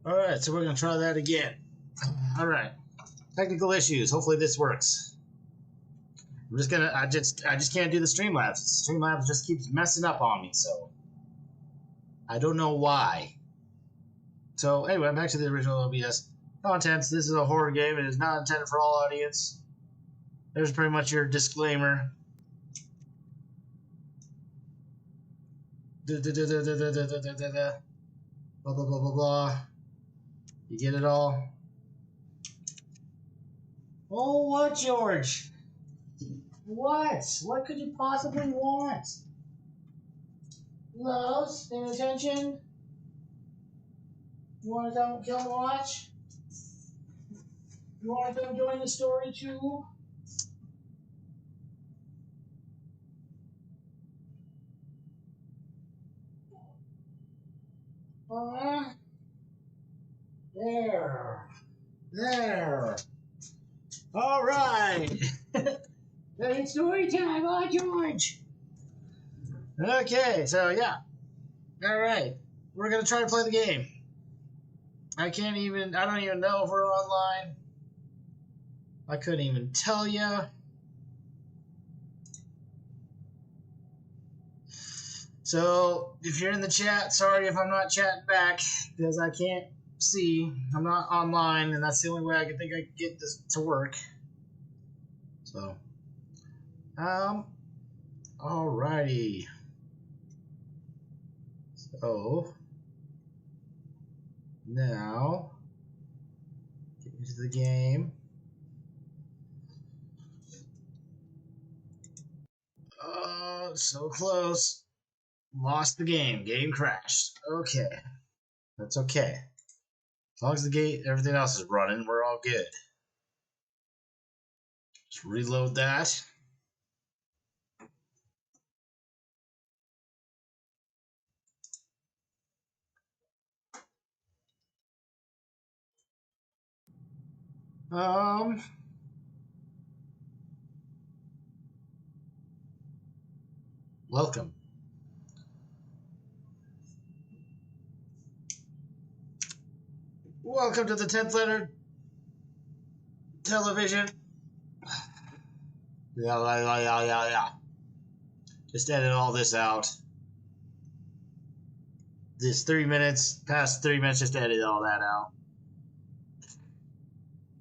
Alright, so we're gonna try that again. Alright. Technical issues. Hopefully this works. I just can't do the Streamlabs. Streamlabs just keeps messing up on me, so I don't know why. So anyway, back to the original OBS contents. This is a horror game. It is not intended for all audience. There's pretty much your disclaimer. Blah blah blah blah blah. You get it all? Oh, what, George? What? What could you possibly want? Loves? Paying attention? You want to come watch? You want to come join the story too? There. There. All right. It's story time, huh, George? Okay, so yeah. All right. We're going to try to play the game. I don't even know if we're online. I couldn't even tell you. So, if you're in the chat, sorry if I'm not chatting back, because I can't see. I'm not online, and that's the only way I can get this to work. So, alrighty. So, now, get into the game. Oh, so close. Lost the game. Game crashed. Okay. That's okay. As long as everything else is running, we're all good. Just reload that. Welcome. Welcome to the 10th letter television. Yeah. Just edit all this out. This 3 minutes, past 3 minutes, just edit all that out.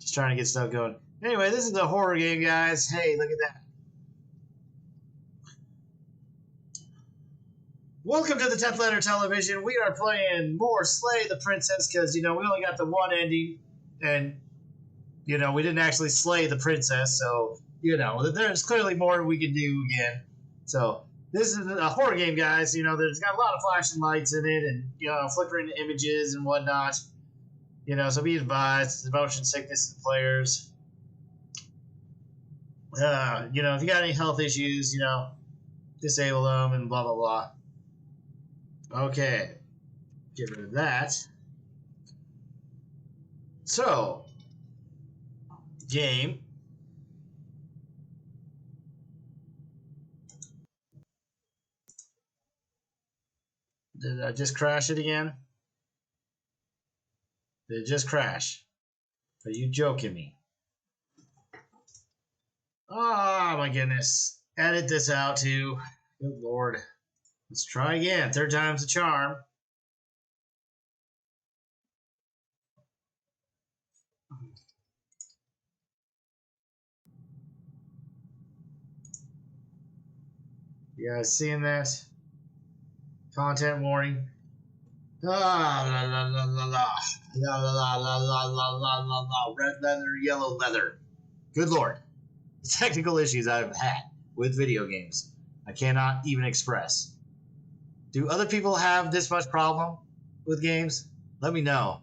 Just trying to get stuff going. Anyway, this is the horror game, guys. Hey, look at that. Welcome to the 10th letter television. We are playing more Slay the Princess because, we only got the one ending and, we didn't actually slay the princess. So, there's clearly more we can do again. So, this is a horror game, guys. There's got a lot of flashing lights in it and, flickering images and whatnot. So be advised, the motion sickness in players. If you got any health issues, disable them and blah, blah, blah. Okay. Get rid of that. So, game. Did I just crash it again? Did it just crash? Are you joking me? Oh my goodness. Edit this out too. Good Lord. Let's try again. Third time's a charm. You guys seeing that? Content warning. Ah, la la la la la. La la la la la la la la la. Red leather, yellow leather. Good Lord. The technical issues I've had with video games, I cannot even express. Do other people have this much problem with games? Let me know.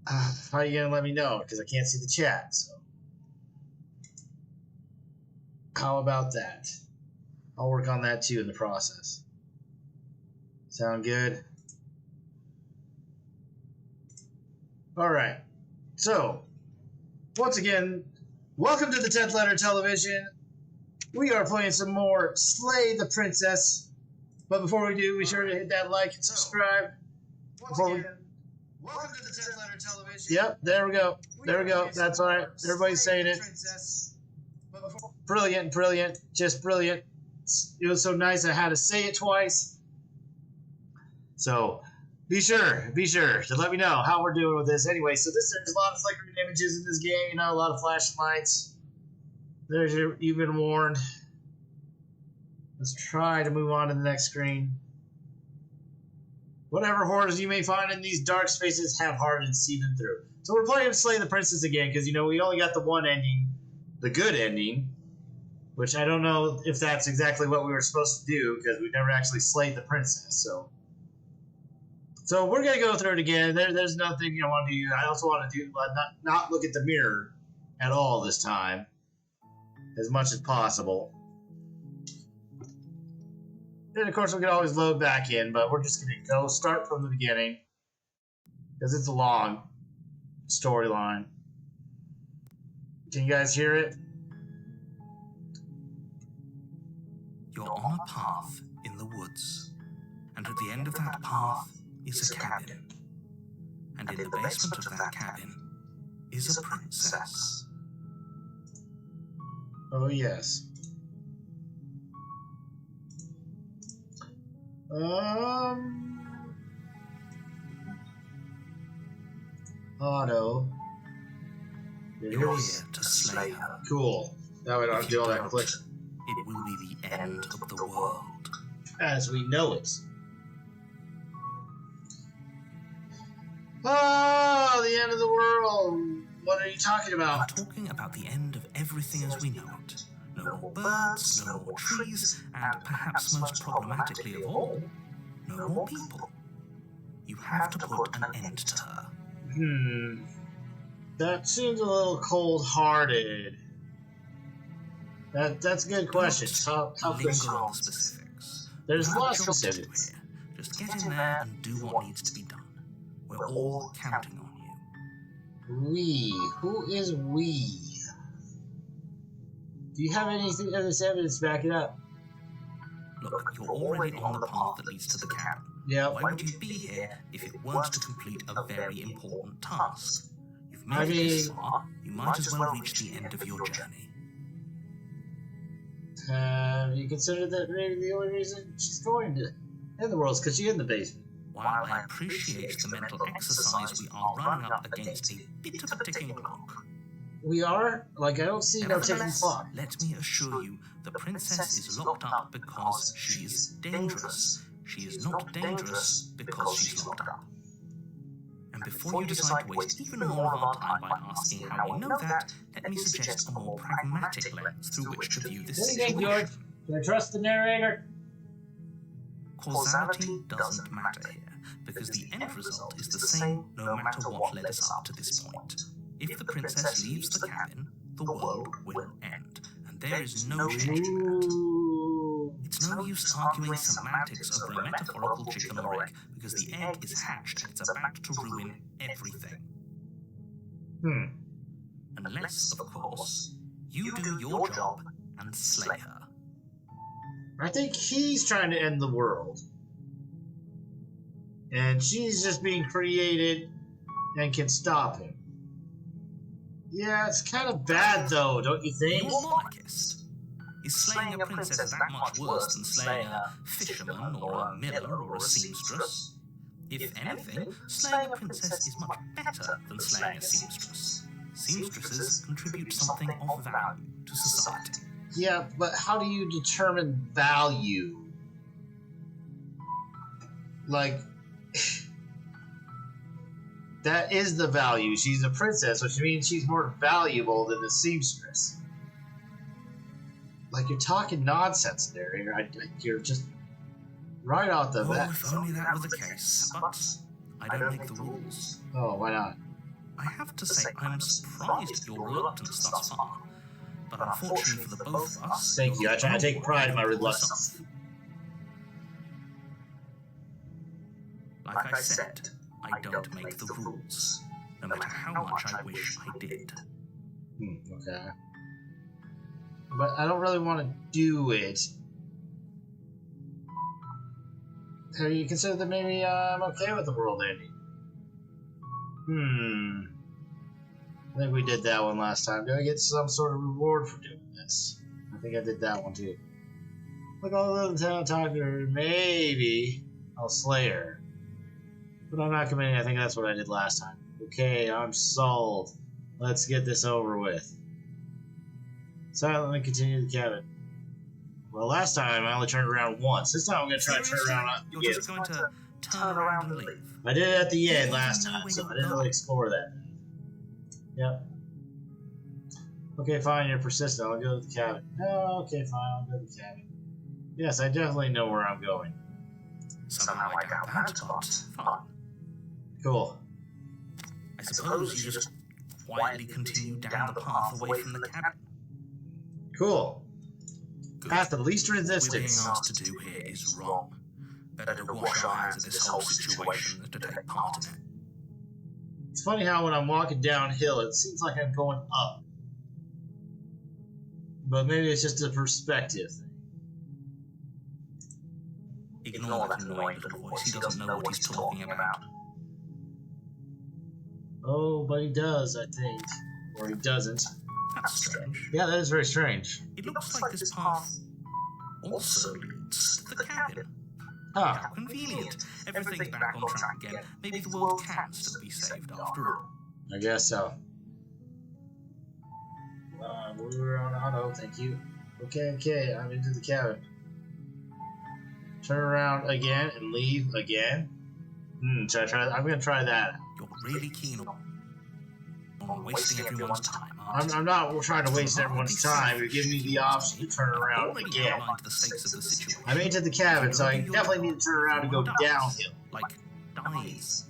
How are you gonna let me know? Because I can't see the chat. So, how about that? I'll work on that too in the process. Sound good? All right. So, once again, welcome to the 10th letter television. We are playing some more Slay the Princess. But before we do, be sure to hit that like and subscribe. Before we... Welcome to the 10-letter television. Yep, there we go. There we go. That's all right. Everybody's saying it. Brilliant, brilliant, just brilliant. It was so nice I had to say it twice. So be sure to let me know how we're doing with this. Anyway, so there's a lot of flickering images in this game, you know, a lot of flashing lights. You've been warned. Let's try to move on to the next screen. Whatever horrors you may find in these dark spaces, have heart and see them through. So we're playing Slay the Princess again, because, you know, we only got the one ending, the good ending, which I don't know if that's exactly what we were supposed to do, because we never actually slayed the princess, So we're going to go through it again. There's nothing I want to do. I also want to do not look at the mirror at all this time, as much as possible. And of course, we can always load back in, but we're just going to go start from the beginning, because it's a long storyline. Can you guys hear it? You're on a path in the woods, and at the end of that path is a cabin. And in the basement of that cabin is a princess. Oh, yes. Auto. You're here to slay her. Cool. Now we don't have to do all that click. It will be the end of the world. As we know it. Oh, the end of the world. What are you talking about? I'm talking about the end of everything as we know it. No more birds, no more trees, and perhaps most problematically of all, no more people. You have to put an end to her. That seems a little cold-hearted. That's a good question. How linger on the specifics. There's a lot of specifics. Just get in there and do what needs to be done. We're all counting on you. We? Who is we? Do you have anything of this evidence to back it up? Look, you're already on the path that leads to the cabin. Yeah. Why would you be here if it weren't to complete a very important task? You've made it this far, you might as well reach the end of your journey. Have you considered that maybe the only reason she's going to end the world is because she's in the basement? While I appreciate the mental exercise, we are running up against a bit of a ticking clock. We are? Like, I don't see no ticking clock. Let me assure you, the princess is locked up because she is dangerous. She is not dangerous because she's locked up. And before you decide to waste even more of our time by asking how we know that, let me suggest a more pragmatic lens through which to view this situation. George? Can I trust the narrator? Causality doesn't matter here, because the end result is the same no matter what led us up to this point. If the princess leaves the cabin, the world will end, and there is no changing that. It's no use arguing semantics over a metaphorical chicken or egg, because the egg is hatched and it's about to ruin everything. Unless, of course, you do your job and slay her. I think he's trying to end the world. And she's just being created and can stop him. Yeah, it's kind of bad, though, don't you think? You're a monarchist. Is slaying a princess that much worse than slaying a fisherman or a miller or a seamstress? If anything, slaying a princess is much better than slaying a seamstress. Seamstresses contribute something of value to society. Yeah, but how do you determine value? Like, that is the value. She's a princess, which means she's more valuable than the seamstress. Like, you're talking nonsense there. You're just right off the bat. Oh, if only that were the case. But I don't make the rules. Oh, why not? I have to say, I'm surprised at your reluctance thus far. But unfortunately for the both of us... Thank you. I try to take pride in my reluctance. Like I said, I don't make the rules, no matter how much I wish I did. Okay. But I don't really want to do it. Have you considered that maybe I'm okay with the world ending? I think we did that one last time. Do I get some sort of reward for doing this? I think I did that one too. Look, all the little town talker, maybe I'll slay her. But I'm not committing. I think that's what I did last time. Okay, I'm sold. Let's get this over with. Silently continue the cabin. Well, last time I only turned around once. This time I'm going to try to turn around again. You're just going to turn around and leave. I did it at the end last time, so I didn't really explore that. Yep. Okay, fine, you're persistent. I'll go to the cabin. Oh, okay, fine, I'll go to the cabin. Yes, I definitely know where I'm going. Somehow I doubt that, but fine. Cool. I suppose you just quietly continue down the path away from the cabin. Cool. Good. Path of least What we're being resistance. asked to do here is wrong. Better to wash our hands of this whole situation than to take part in it. It's funny how when I'm walking downhill, it seems like I'm going up. But maybe it's just a perspective thing. Ignore that annoying little voice. He doesn't know what he's talking about. Oh, but he does, I think. Or he doesn't. That's strange. Yeah, that is very strange. It looks like this path also leads to the cabin. Huh. How convenient. Everything's back on track again. Maybe the world can still be saved after all. I guess so. We're on auto, thank you. Okay, I'm into the cabin. Turn around again and leave again. Should I try that? I'm gonna try that. You're really keen on wasting everyone's time, aren't you? I'm not trying to waste everyone's time. You're giving me the option to turn around Already again. outlined the stakes of the situation. I'm into the cabin, so I definitely need to turn around and go downhill. Like, dies.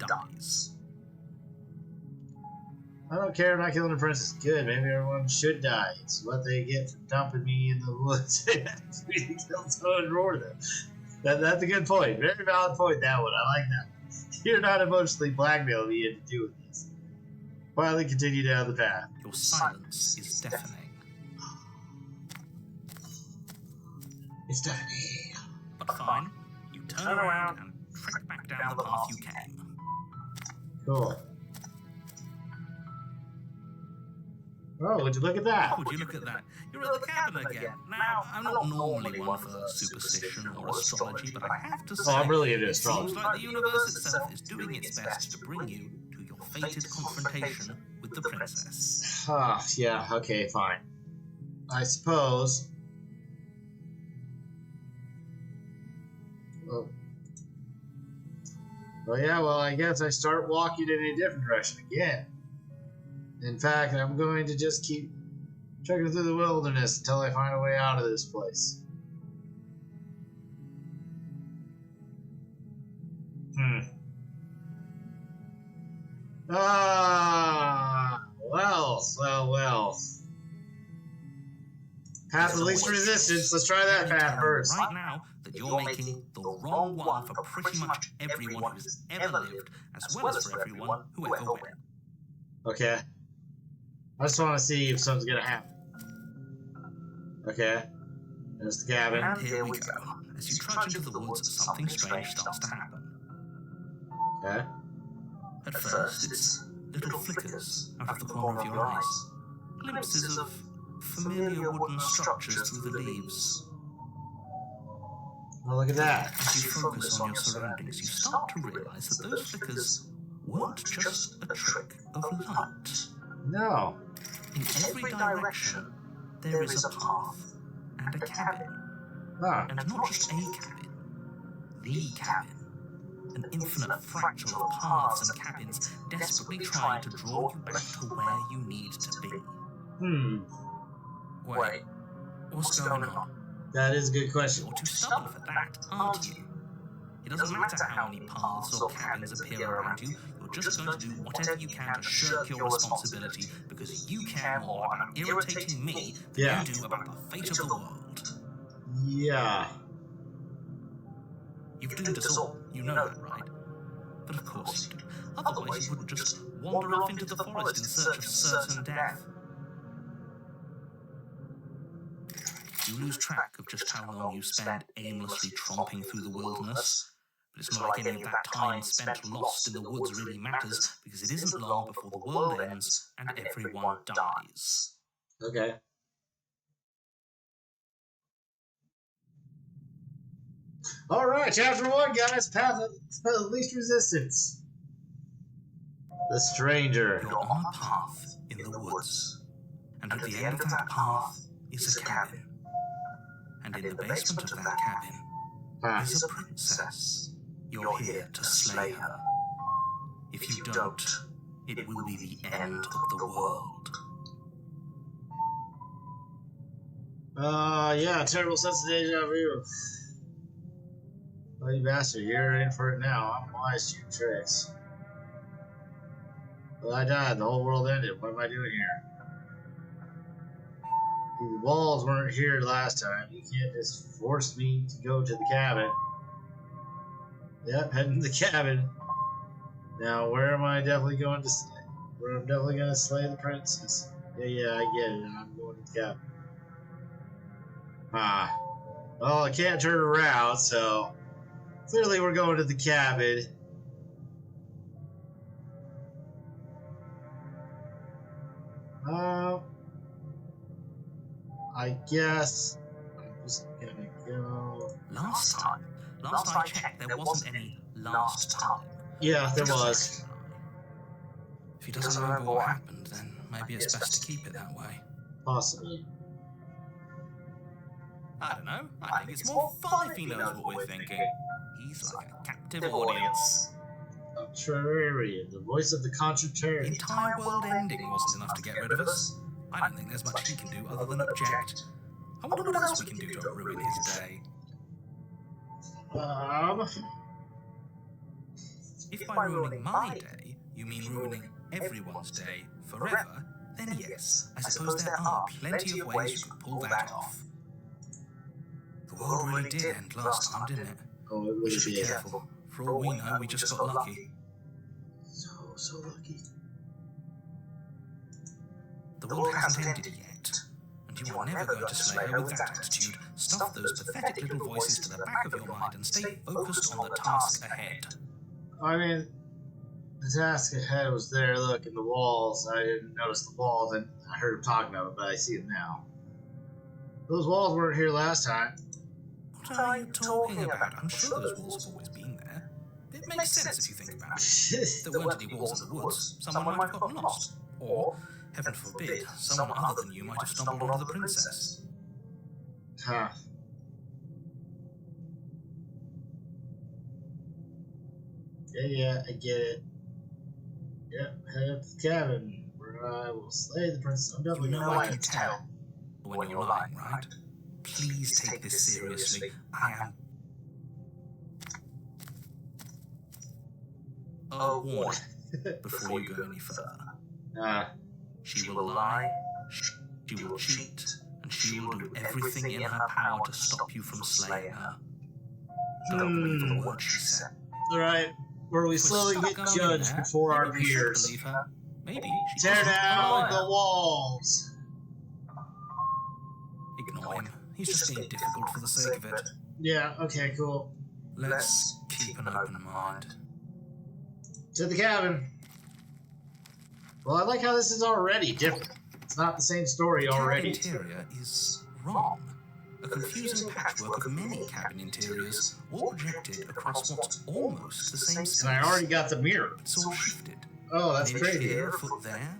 I don't care, I'm not killing the princess. Good, maybe everyone should die. It's what they get for dumping me in the woods. We killed someone more than. That's a good point. Very valid point, that one. I like that one. You're not emotionally blackmailing me into doing this. Quietly continue down the path. Your silence is deafening. It's deafening. But fine, you turn around and trek back down the path you came. Cool. Oh, would you look at that? Would you look at that? You're at the cabin again. Now, I'm not normally one for superstition or astrology, but I have to say, Oh, I'm really into it astrology. seems like the universe itself is doing its best to bring you to your fated confrontation with the princess. Yeah, okay, fine. I suppose. Well, I guess I start walking in a different direction again. In fact, I'm going to just keep trekking through the wilderness until I find a way out of this place. Well. Path of least resistance. Let's try that path first. Right now that you're making the wrong one for pretty much everyone who's ever lived, as well as for everyone who ever went. Okay. I just want to see if something's gonna happen. Okay. There's the cabin. And here we go. As you trudge into the woods, something strange starts to happen. Okay. At first, it's little flickers out of the corner of your eyes. Glimpses of familiar wooden structures through the leaves. Well, look at that. As you focus on your surroundings, you start to realize that those flickers weren't just a trick of light. No. In every direction, there is a path and a cabin. Huh. And not just a cabin, the cabin. An infinite fractal of paths and cabins desperately trying to draw you back to where you need to be. Wait, what's going on? That is a good question. You're too stubborn for that, aren't you? It doesn't matter how many paths or cabins appear around you, you're just going to do whatever you can to shirk your responsibility because you care more about irritating me than you do about the fate of the world. Yeah. You've doomed us all, you know that, right? But of course you do. Otherwise you wouldn't just wander off into the forest in search of certain death. You lose track of just how long you spend aimlessly tromping through the wilderness, But it's not like any of that time spent lost in the woods really matters, because it isn't long before the world ends and everyone dies. Okay. Alright, chapter 1, guys. Path of least resistance. The stranger. You're on a path in the woods, and at the end of that path is a cabin. And in the basement of that cabin is a princess. You're here to slay her. If you don't, it will be the end of the world. Yeah, terrible sense of deja vu. Oh, you bastard, you're in for it now. I'm wise to your tricks. Well, I died. The whole world ended. What am I doing here? The walls weren't here last time. You can't just force me to go to the cabin. Yep, heading to the cabin. Now, where am I definitely going to slay? Where I'm definitely going to slay the princess. Yeah, I get it. I'm going to the cabin. Well, I can't turn around, so clearly we're going to the cabin. I guess I'm just gonna go. Last time I checked, there wasn't any last time. Yeah, there was. If he doesn't remember what happened, then maybe it's best to keep it that way. Possibly. I don't know. I think it's more fun if he knows what we're thinking. He's like a captive audience. Contrarian, the voice of the The contrarian. entire world ending wasn't enough to get rid of us. I don't think there's much he can do other than object. I wonder what else we can do to ruin his day. If by ruining my day, you mean ruining everyone's day forever, then yes, I suppose there are plenty of ways you could pull that off. The world really did end last time, didn't it? Oh, it We really should be did. careful. For all we know, we just got lucky. So lucky. The world hasn't ended yet, and you are never going to slay her with that attitude. Stuff those pathetic little voices to the back of your mind and stay focused on the task ahead. I mean, the task ahead was there. Look, in the walls. I didn't notice the walls, and I heard him talking about it, but I see them now. Those walls weren't here last time. What are you talking about? I'm sure those walls have always been there. It makes sense if you think about it. If there weren't any walls in the woods, someone might have gotten lost. Or, heaven forbid, someone other than you might have stumbled onto the princess. Huh. Yeah, I get it. Yep, head up to the cabin, where I will slay the princess. I'm You definitely know gonna I can tell when you're lying, right? Please take this seriously. I am... A warning before you go any further. She will lie, she will cheat, and she will do everything in her power to stop you from slaying her. Don't believe a word she said. Alright, where we We're slowly stuck get going judged there. before our Maybe we should peers. believe her. Maybe she Tear isn't a down liar. the walls. Ignore him. He's just being difficult for the sake of it. Yeah, okay, cool. Let's keep an open mind. To the cabin. Well, I like how this is already different. It's not the same story The cabin already. interior is wrong. A confusing patchwork of many cabin interiors, all projected across what's almost the same space. And I already got the mirror. It's all shifted. Oh, that's An inch crazy. here, a foot there,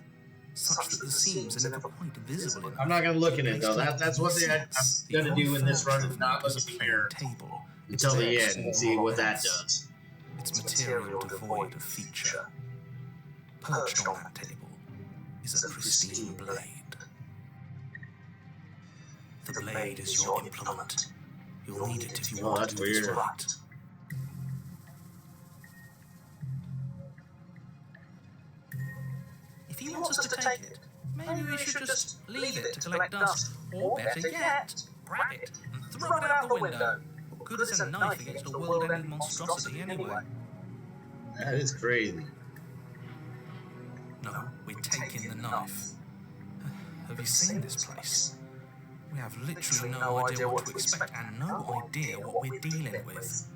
such that the seams are never quite visible enough. I'm not gonna look in it though. That's one thing I'm The gonna do in this run furniture is not is look a in the plain mirror table. until the It's end and see all what that else. does. Its material devoid of feature. Perched on that table is a pristine blade. The blade is your implement. You'll need it if you Oh, want that's to do this weird. right. If he wants us to take it, maybe we should just leave it to collect dust. Or better yet, grab it and throw it out the window. What good is a knife against a world-ending monstrosity anyway? That is crazy. No, we're taking the knife. Have you seen this place? We have literally no idea what to expect and no idea what we're dealing with.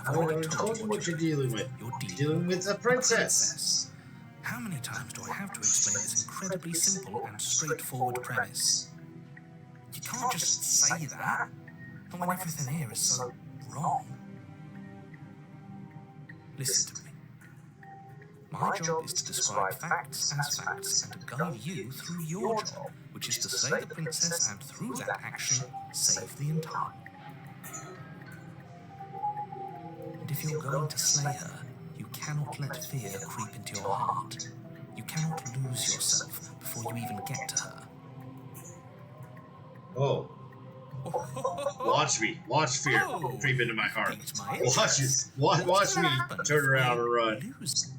I've already told you what you're dealing with. You're Dealing with a princess. How many times do I have to explain this incredibly simple and straightforward premise? You can't just say that, and when everything here is so wrong. Listen to me. My job is to describe facts as facts and to guide you through your job, which is to slay the princess and through that action, save the entire. And if you're going to slay her, you cannot let fear creep into your heart. You cannot lose yourself before you even get to her. Oh. Watch me. Watch fear creep into my heart. Watch it. Watch me turn around and run. Lose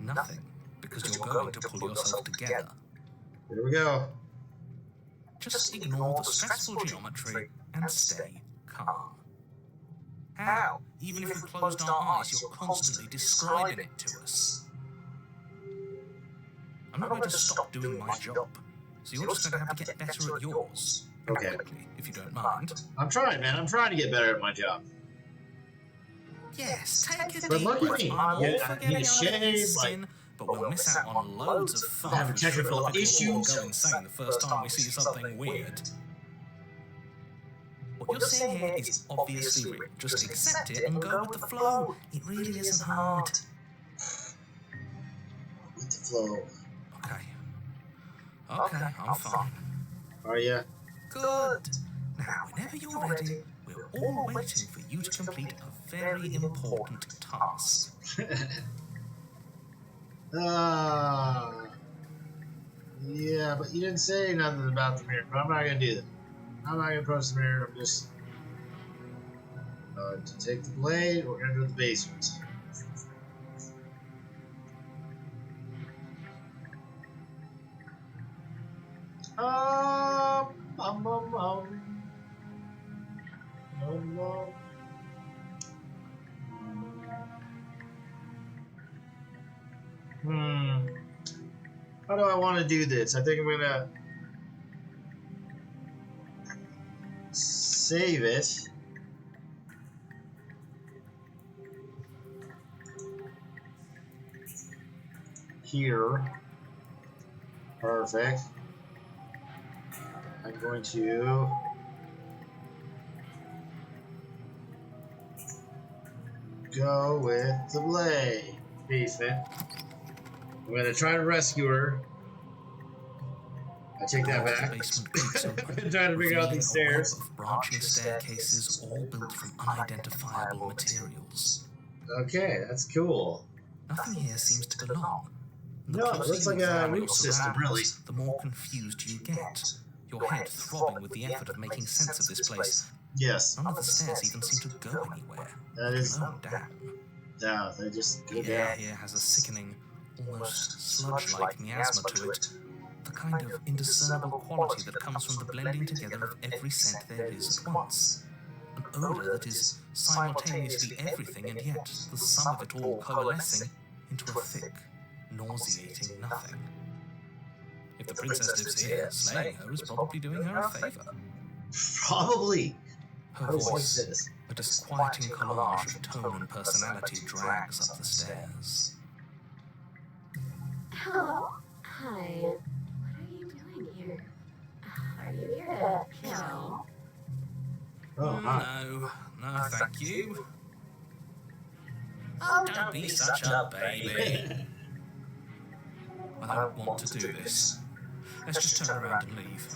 nothing, because you're going to pull yourself together. Here we go. Just ignore the stressful geometry and stay calm. How? Even if we closed our eyes, you're constantly describing it to us. I'm not going to stop doing my job, so you're just going to have to get better at yours. Okay. Quickly, if you don't mind. I'm trying, man. I'm trying to get better at my job. Yes, take it But easy. look at me. I'm all Yeah, for I getting need to over shave, this like- sin, but we'll miss out on loads of fun. Having technical We'll issues. go insane the first time we see something weird. What you're saying here is obviously real. Just accept it and go with the flow. It really isn't hard. With the flow. Okay. Okay, I'm fine. Are ya? Good. Now, whenever you're ready, we're all waiting for you to complete a very important task. Yeah, but you didn't say nothing about the mirror. But I'm not gonna do that. I'm not gonna approach the mirror. I'm just to take the blade. We're gonna do the basement. Um, um, um, um. How do I want to do this? I think I'm gonna save it. Here. Perfect. I'm going to go with the blade. Basement. I'm going to try to rescue her. I take that back. I've been trying to figure out these stairs. Branching staircases all built from unidentifiable materials. Okay, that's cool. Nothing here seems to belong. The No, it closer looks you like a examine root your system, really. surroundings, the more confused you get. Your head throbbing with the effort of making sense of this place. Yes, None of the stairs even seem to go anywhere. that is Low down. down. They just go The air down. here has a sickening, almost sludge-like miasma to it. The kind of indiscernible quality that comes from the blending together of every scent there is at once. An odour that is simultaneously everything and yet the sum of it all coalescing into a thick, nauseating nothing. If the princess lives here, slaying her is probably doing her a favour. Probably. Her I was like voice, this. a disquieting collage of tone and personality, drags up the stairs. Hello. Hi. What are you doing here? Are you here to kill? Oh, hi. No, thank you. Oh, don't be such a baby. I don't want to do this. Let's just turn around and leave.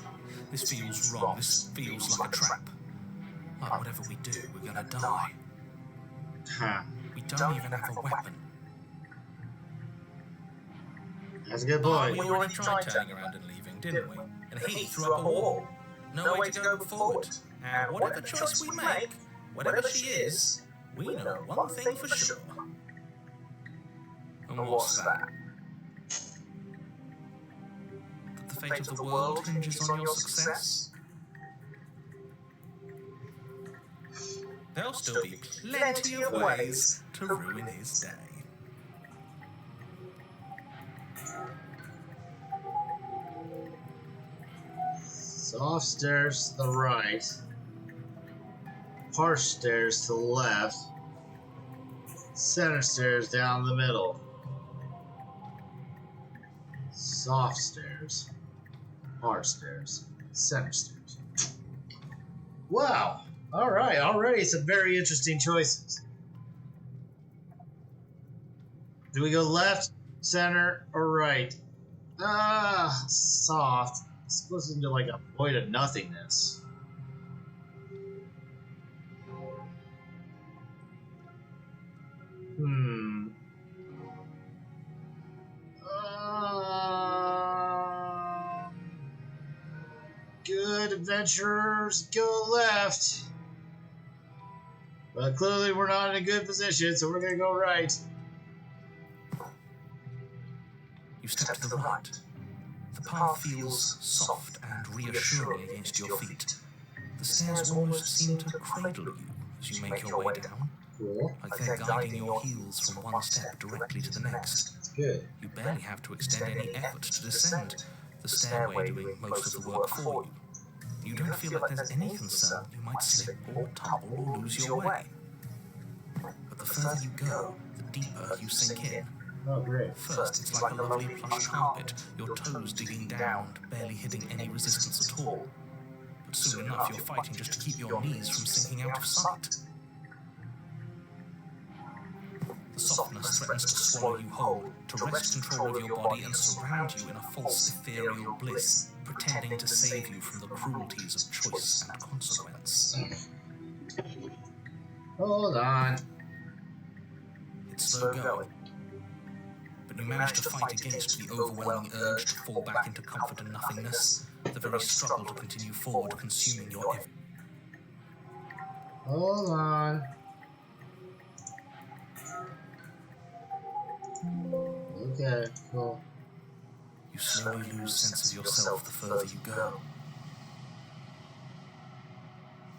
This feels wrong. This feels like a trap. Like whatever we do, we're gonna die. Huh. We don't even have a weapon. That's a good We point. already tried turning around and leaving, didn't we? And he threw up a wall. No way to go forward. And whatever choice we make, whatever she is, we know one thing for sure. And what's that? That the fate of the world hinges on your success? There'll still be plenty of ways to ruin his day. Soft stairs to the right. Harsh stairs to the left. Center stairs down the middle. Soft stairs. Hard stairs. Center stairs. Wow. Alright, already some very interesting choices. Do we go left, center, or right? Soft. This goes into like a void of nothingness. Good adventurers, go left. But clearly we're not in a good position, so we're gonna go right. You step to the right. The path feels soft and reassuring against your feet. The stairs almost seem to cradle you as you make your way down, Cool. like they're guiding your heels from one step directly to the next. That's good. You barely have to extend any effort to descend, the stairway doing most of the work for you. You don't feel like there's any concern you might slip or tumble or lose your way. But the further you go, the deeper you sink in. Oh, great. First, it's like a lovely plush carpet, your toes digging down, barely hitting any resistance at all. But soon enough, you're fighting just to keep your knees from sinking out of sight. The softness threatens to swallow you whole, to wrest control of your body and surround you in a false ethereal bliss, pretending to save you from the cruelties of choice and consequence. Hold on. It's slow going, but you manage to fight against the overwhelming urge to fall back into comfort and nothingness, the very struggle to continue forward consuming your every... Hold on. Okay, cool. You slowly lose sense of yourself the further you go.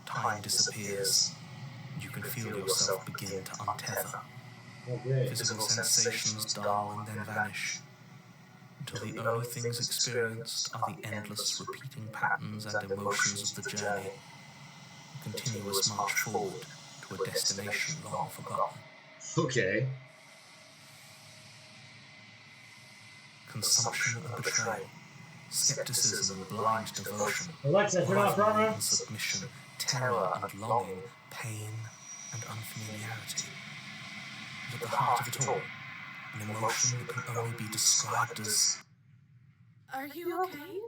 Time disappears, and you can feel yourself begin to untether. Oh, great. Physical sensations dull and then vanish, until the only things experienced are the endless repeating patterns and emotions of the journey, a continuous march forward to a destination long forgotten. Okay. Consumption and betrayal, skepticism and blind devotion, Alexa, turn off rivalry camera. and submission, terror and longing, pain and unfamiliarity. And at the heart of it all, an emotion that can only be described as... Are you okay?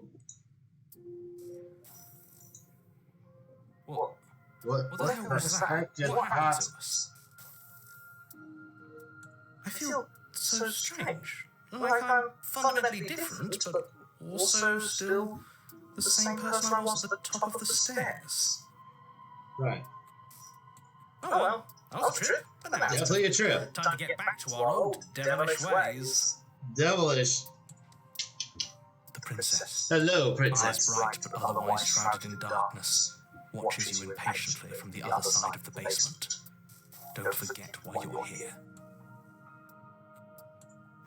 What? What What the hell was that? heck just What happened happened? to us? I feel so strange. Like I'm fundamentally different, but also still the same person I was at the top of the stairs. Right. Oh well, that was a trip, but then Definitely a trip. time to get back to our old devilish ways. Devilish. The princess, Hello, eyes princess. bright but otherwise shrouded in darkness, watches you impatiently from the other side of the basement. Don't forget why you're here.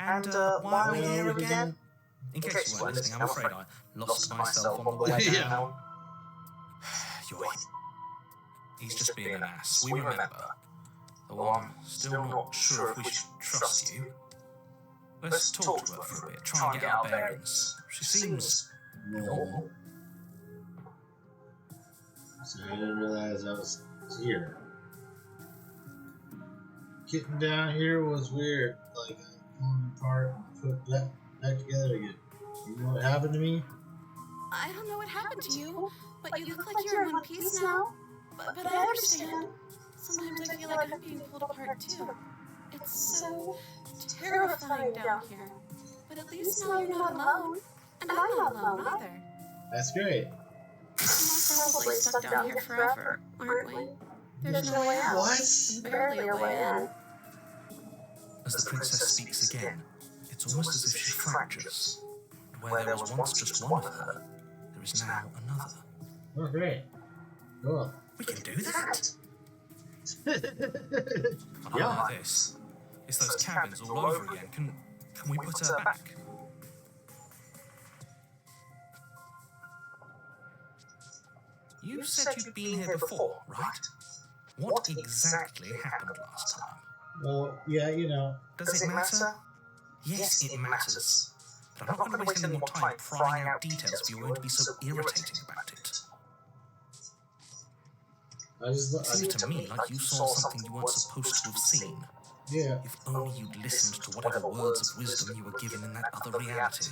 And why are we here again? In case you weren't listening, I'm afraid I lost myself on the way Yeah. down. You're here. He's just being an ass. We remember. Though I'm still not sure if we should trust you. Let's talk to her for a bit, try and get our bearings. She seems normal. So I didn't realize I was here. Getting down here was weird. Like, pulling apart and put back together again. You know what happened to me? I don't know what happened to you, but you look like you're in one piece now. But I understand. Sometimes I feel like I'm being pulled apart too. It's so terrifying down here. But at least now you're not alone. And I'm not alone either. That's great. We're probably stuck down here forever, aren't we? There's no way out. What? And barely a way in. As the princess speaks again, it's almost as if she fractures. And where there was once just one of her, there is now another. Oh, great. Cool. We can do that? I Yeah. like this. It's those cabins all over again. Can we put her back? You said you'd been here before, right? What exactly happened last time? Well, yeah, you know. Does it matter? Yes, it matters. But I'm not going to waste any more time prying out details if you're going to be so irritating about it. It seems to me like you saw something you weren't supposed to have seen. Yeah. If only you'd listened to whatever words of wisdom you were given in that other reality.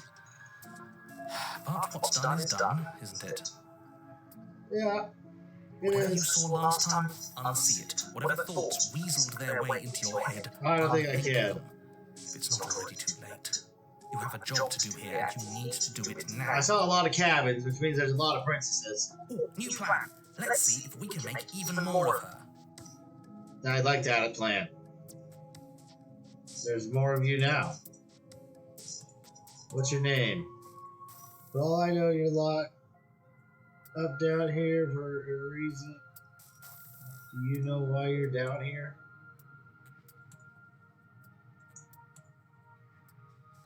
But what's done is done, isn't it? Yeah. It Whatever you is. saw last time, unsee it. Whatever thoughts weaseled their way into your head, I don't think I unpick can. them. If it's not already too late. You have a job to do here, and you need to do it now. I saw a lot of cabins, which means there's a lot of princesses. Ooh, new plan. Let's see if we can make even more of her. I'd like to have a plan. There's more of you now. What's your name? For all I know, you're locked up down here for a reason. Do you know why you're down here?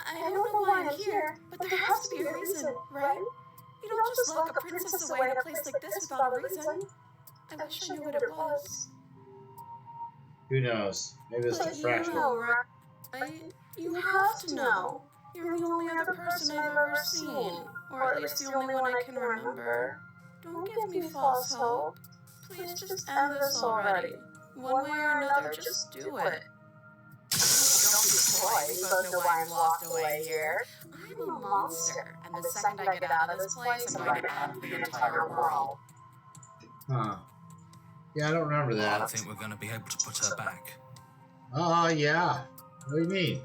I don't know why I'm here, but there has to be a reason, right? You don't just lock a princess away in a place like this without a reason. I wish I knew what it was. Who knows? Maybe it's a But you fractal. know, right? You have to know. You're the only other person I've ever seen, or at least the only one I can remember. Don't give me false hope. Please just end this already. One way or another, just do it. Don't be coy. We both know why I'm locked away here. I'm a monster, and the second I get out of this place, I'm going to end the entire world. Huh. Yeah, I don't remember I that. think we're going to be able to put her back. Oh, yeah. What do you mean?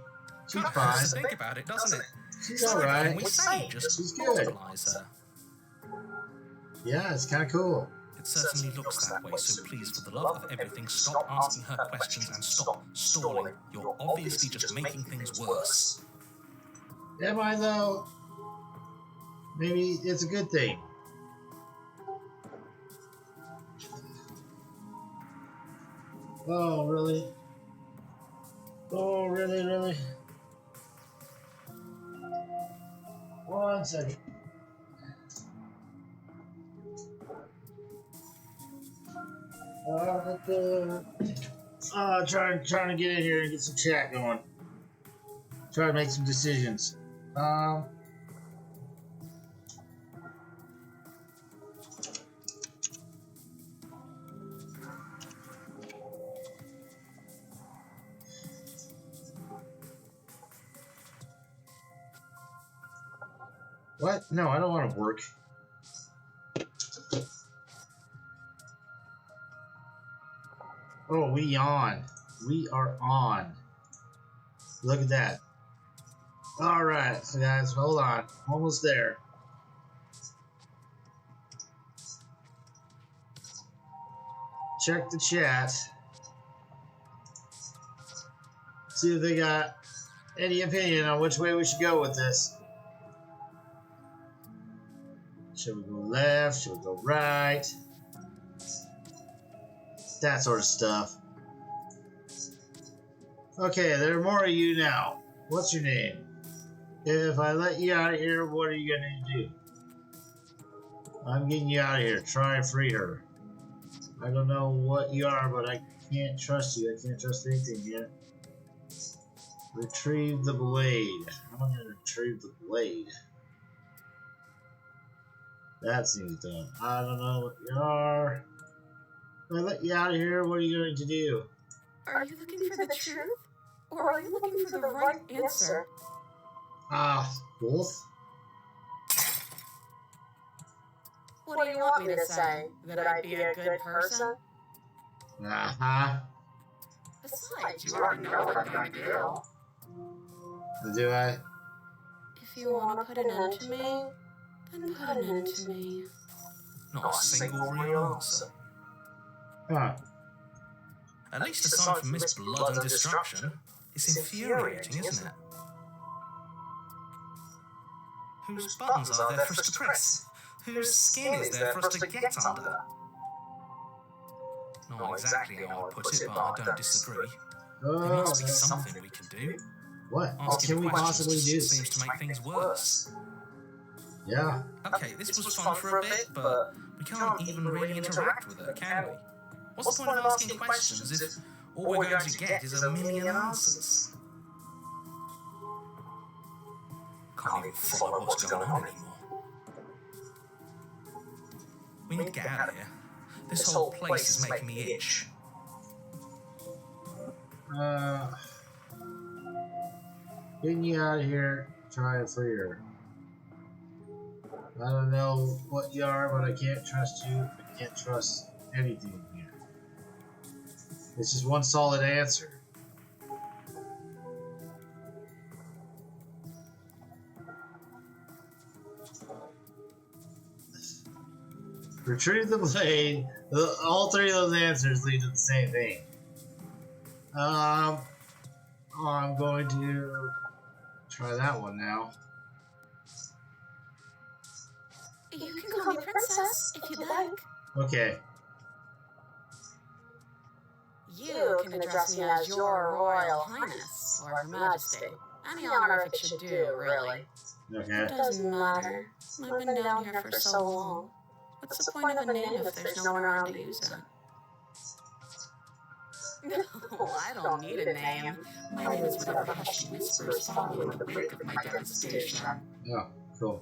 She's Kind of fine. hurts to think about it, doesn't it? She's It's not everything alright. we say, just She's good. mortalize her. Yeah, it's kind of cool. It certainly looks that way, so please, for the love of everything, stop asking her questions and stop stalling. You're obviously just making things worse. Am I, though? Maybe it's a good thing. Oh, really? Oh, really, really? One second. Trying to get in here and get some chat going. Try to make some decisions. What? No, I don't want to work. Oh, we on. We are on. Look at that. Alright, so guys, hold on. Almost there. Check the chat. See if they got any opinion on which way we should go with this. Should we go left? Should we go right? That sort of stuff. Okay, there are more of you now. What's your name? If I let you out of here, what are you gonna do? I'm getting you out of here. Try and free her. I don't know what you are, but I can't trust you. I can't trust anything yet. Retrieve the blade. I'm gonna retrieve the blade. That seems dumb. I don't know what you are. If I let you out of here, what are you going to do? Are you looking for the truth? Or are you looking for the right answer? Both? What do you want me to say? That I'd be a good person? Uh-huh. Besides, you already know what I'm going to do. Do I? If you want to put an end to me, then put an end to me. Not a single real answer. Huh. At least aside from Miss Blood and Destruction, it's infuriating, isn't it? Whose buttons are there for us to press? Whose skin is there for us to get under? Not exactly how I put it, but I don't disagree. There Oh, must be something we can do. what Asking can we questions possibly do? just seems to make things worse. Yeah. Okay, this was fun for a bit, but we can't even really interact with her, can we? What's the point of asking questions if all we're going to get is a million answers. Can't even follow what's going on anymore. We need to get out of here. This whole place is making me itch. Getting you out of here, try it freer. I don't know what you are, but I can't trust you. I can't trust anything here. It's just one solid answer. Retrieve the blade. All three of those answers lead to the same thing. I'm going to try that one now. You can call me Princess if you'd like. Okay. You can address me as Your Royal Highness or Her Majesty. Any honor it should do, really. Okay. It doesn't matter. I've been down here for so long. What's the point of a name if there's no one around to use it? No, I don't need a name. My name is whatever hushed whispers follow in the wake of my devastation. Oh, cool.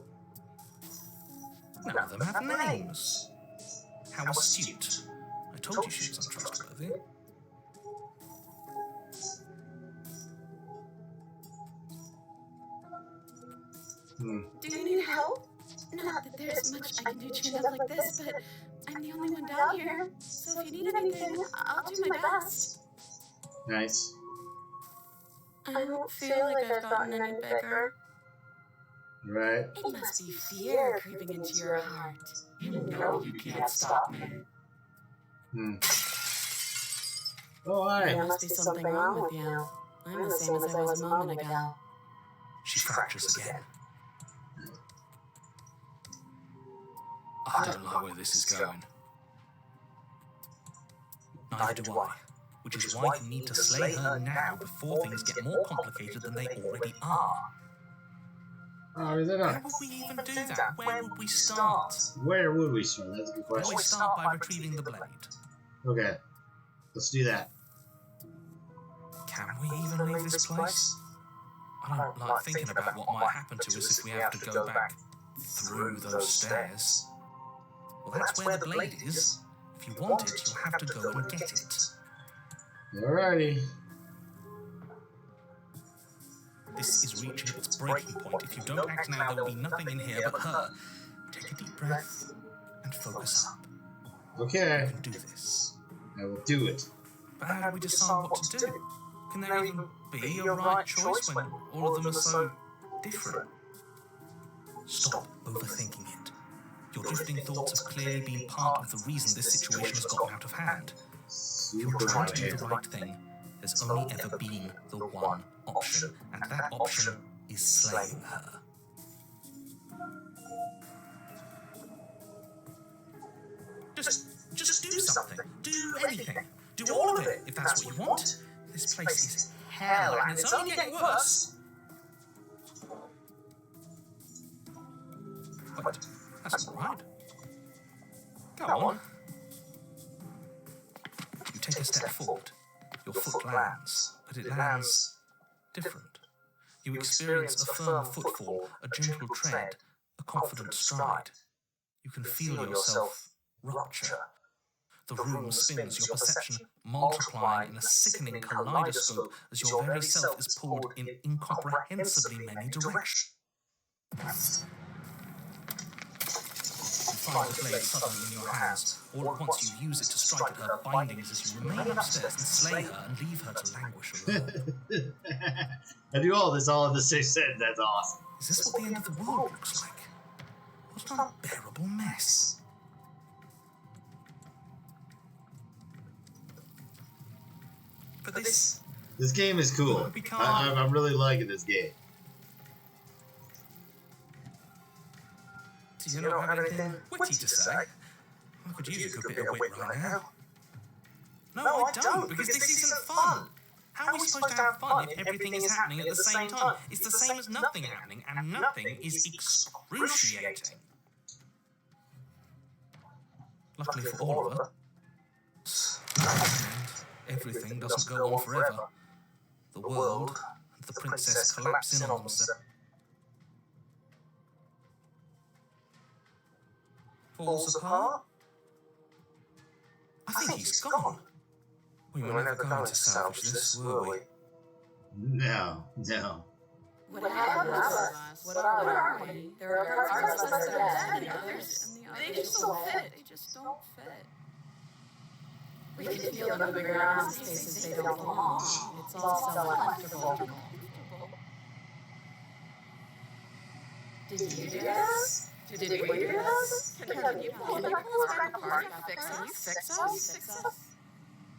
None of them have names. How astute. I told you she was untrustworthy. Do you need help? Not that there's much I can do chained up like this, but I'm the only one down here. So if you need anything, I'll do my best. Nice. I don't feel like I've gotten any bigger. Right. It must be fear creeping into your heart. You know you can't stop me. Oh, hi. There must be something wrong with you. I'm the same as I was a moment ago. She fractures again. I don't like where this is going. Neither do I. Which is why you need to slay her now before things get more complicated than they already are. Oh, is that How would we even do that? Where would we start? Where would we start? That's a good We question. always start by retrieving the blade. Okay. Let's do that. Can we even leave this place? I don't like thinking about what might happen to us if we have to go back through those stairs. Well, that's where the blade is. If you want it, you'll have to go and get it. Alrighty. This is reaching its breaking point. If you don't act now, there will be nothing in here but her. Take a deep breath and focus up. Okay. You can do this. I will do it. But how do we decide what to do? Can there even be a right choice when all of them are so different? Stop overthinking it. Your drifting thoughts have clearly been part of the reason this situation has gotten out of hand. If you're Super trying to do right. the right thing, there's only ever been the one option, and that option is slaying her. Just do something. Do anything. Do all of it if that's what you want. This place is hell, and it's only getting worse. Wait, that's not right. Go on. You take a step forward. Your foot lands, but it lands different. You experience a firm footfall, a gentle tread, a confident stride. You can feel yourself rupture. The room spins, your perception multiplying in a sickening kaleidoscope as your very self is pulled in incomprehensibly many directions. You find the blade suddenly in your hands. All at once you use it to strike at her bindings as you remain upstairs and slay her and leave her to languish alone. I do all this all in the same sentence. That's awesome. Is this what the end of the world looks like? What an unbearable mess. But this game is cool. I'm really liking this game. Do you not have anything witty to say? I could use a good bit of wit right now. No, I don't, because this isn't fun. How are we supposed to have fun if everything is happening at the same time? It's the same as nothing happening, and nothing is excruciating. Luckily for all of us, everything doesn't go on forever. The world and the princess collapse in on themselves. Falls apart? I think he's gone. We were never going to salvage this, were we? No. What happened to us? What are we? There are parts of us that are dead and others, they just don't fit. We can feel them moving around in spaces they don't belong. It's all so uncomfortable. Did you do this? Did we do this? Can you pull us back apart and fix us?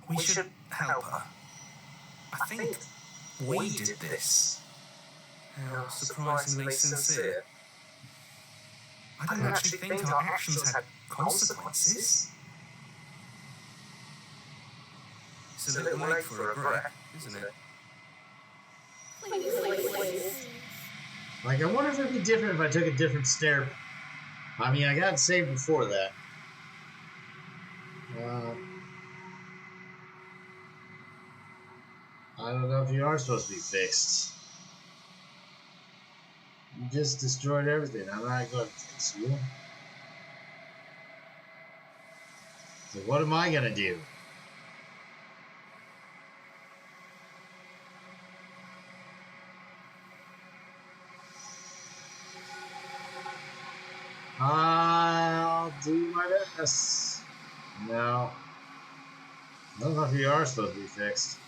We should help her. I think we did this. How surprisingly sincere. I didn't actually think our actions had consequences. It's a little late for regret, isn't it? Please. Like, I wonder if it'd be different if I took a different stare. I mean, I got saved before that. I don't know if you are supposed to be fixed. You just destroyed everything. I'm not going to fix you. So what am I going to do? I'll do my best. No. I don't know if you are supposed to be fixed.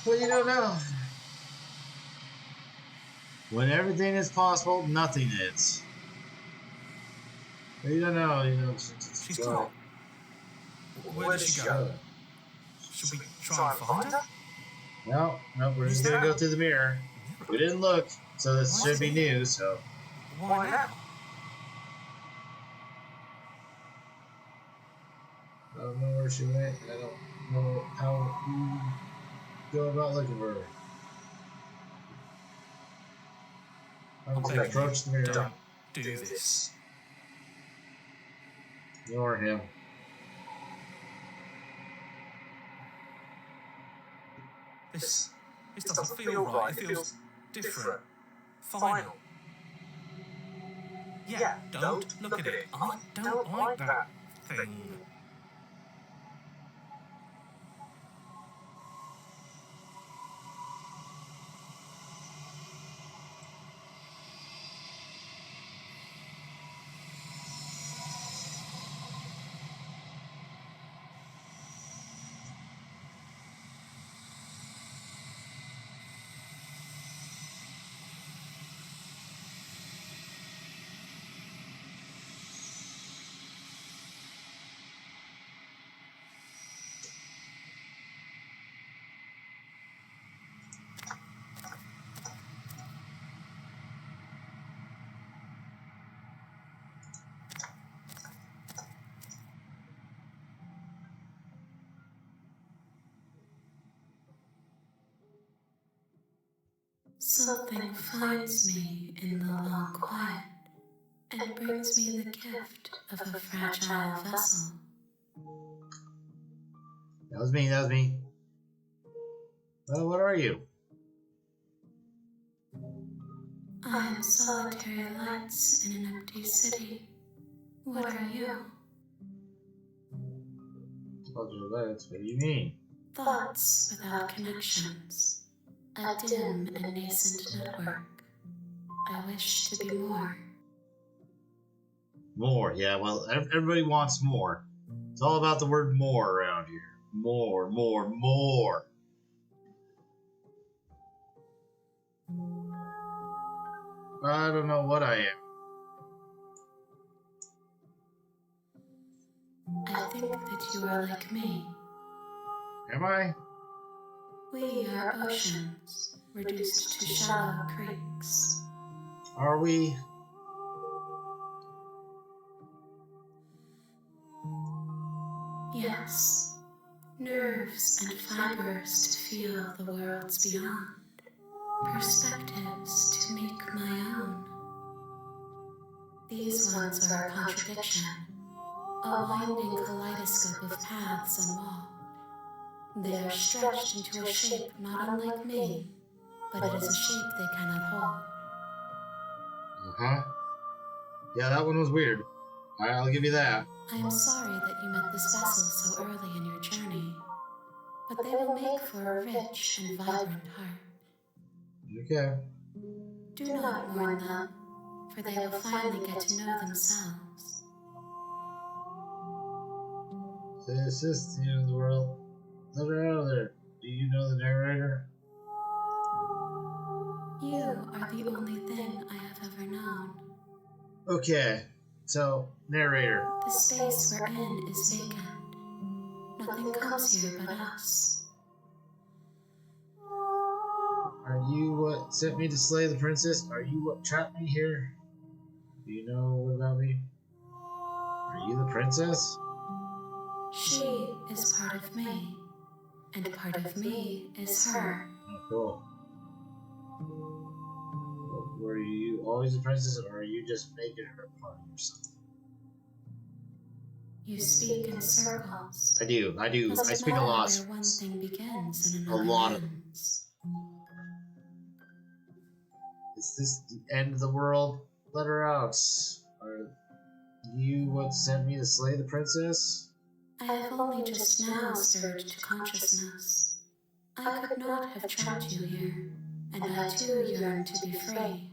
Well, you don't know. When everything is possible, nothing is. Well, you don't know. She's gone. Where did she go? Should we try and find her? No, we're just gonna go through the mirror. We didn't look, so this should be new, so. Why now? I don't know where she went. I don't know how you go about looking for her. I'm just gonna approach the mirror. Don't do this. Ignore him. This doesn't feel right. It feels different. Final. Yeah, don't look at it. I don't like that thing. Something finds me in the long quiet and brings me the gift of a fragile vessel. That was me. Well, what are you? I am solitary lights in an empty city. What are you? Solitary lights. What do you mean? Thoughts without connections. A dim and nascent network. I wish to be more. More, yeah. Well, everybody wants more. It's all about the word more around here. More. I don't know what I am. I think that you are like me. Am I? We are oceans, reduced to shallow creeks. Are we? Yes, nerves and fibers to feel the worlds beyond, perspectives to make my own. These ones are a contradiction, a winding kaleidoscope of paths unwalked. They are stretched into a shape not unlike me, but it is a shape they cannot hold. Uh-huh. Yeah, that one was weird. I'll give you that. I am sorry that you met this vessel so early in your journey, but they will make for a rich and vibrant heart. Okay. Do not mourn them, for they will finally get to know themselves. This is the end of the world. Let her out of there. Do you know the narrator? You are the only thing I have ever known. Okay, so, narrator. The space we're in is vacant. Nothing comes here but us. Are you what sent me to slay the princess? Are you what trapped me here? Do you know about me? Are you the princess? She is part of me, and part of me is her. Oh, cool. Well, were you always the princess, or are you just making her part of yourself? You speak in circles. I do. I speak a lot. Where one thing begins and A another lot of ends. Is this the end of the world? Let her out. Are you what sent me to slay the princess? I have only just now stirred to consciousness. I could not have trapped you here, and I too yearn to be free.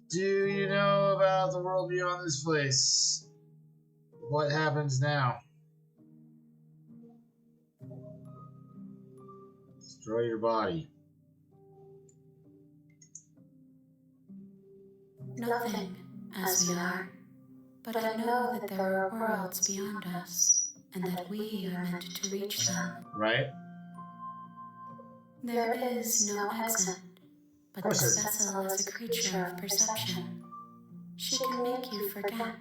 Do you know about the world beyond this place? What happens now? Destroy your body. Nothing, as we are, but I know that there are worlds beyond us, and that we are meant to reach them. Right? There is no exit, but course this there is. vessel is a creature of perception. She can make you forget,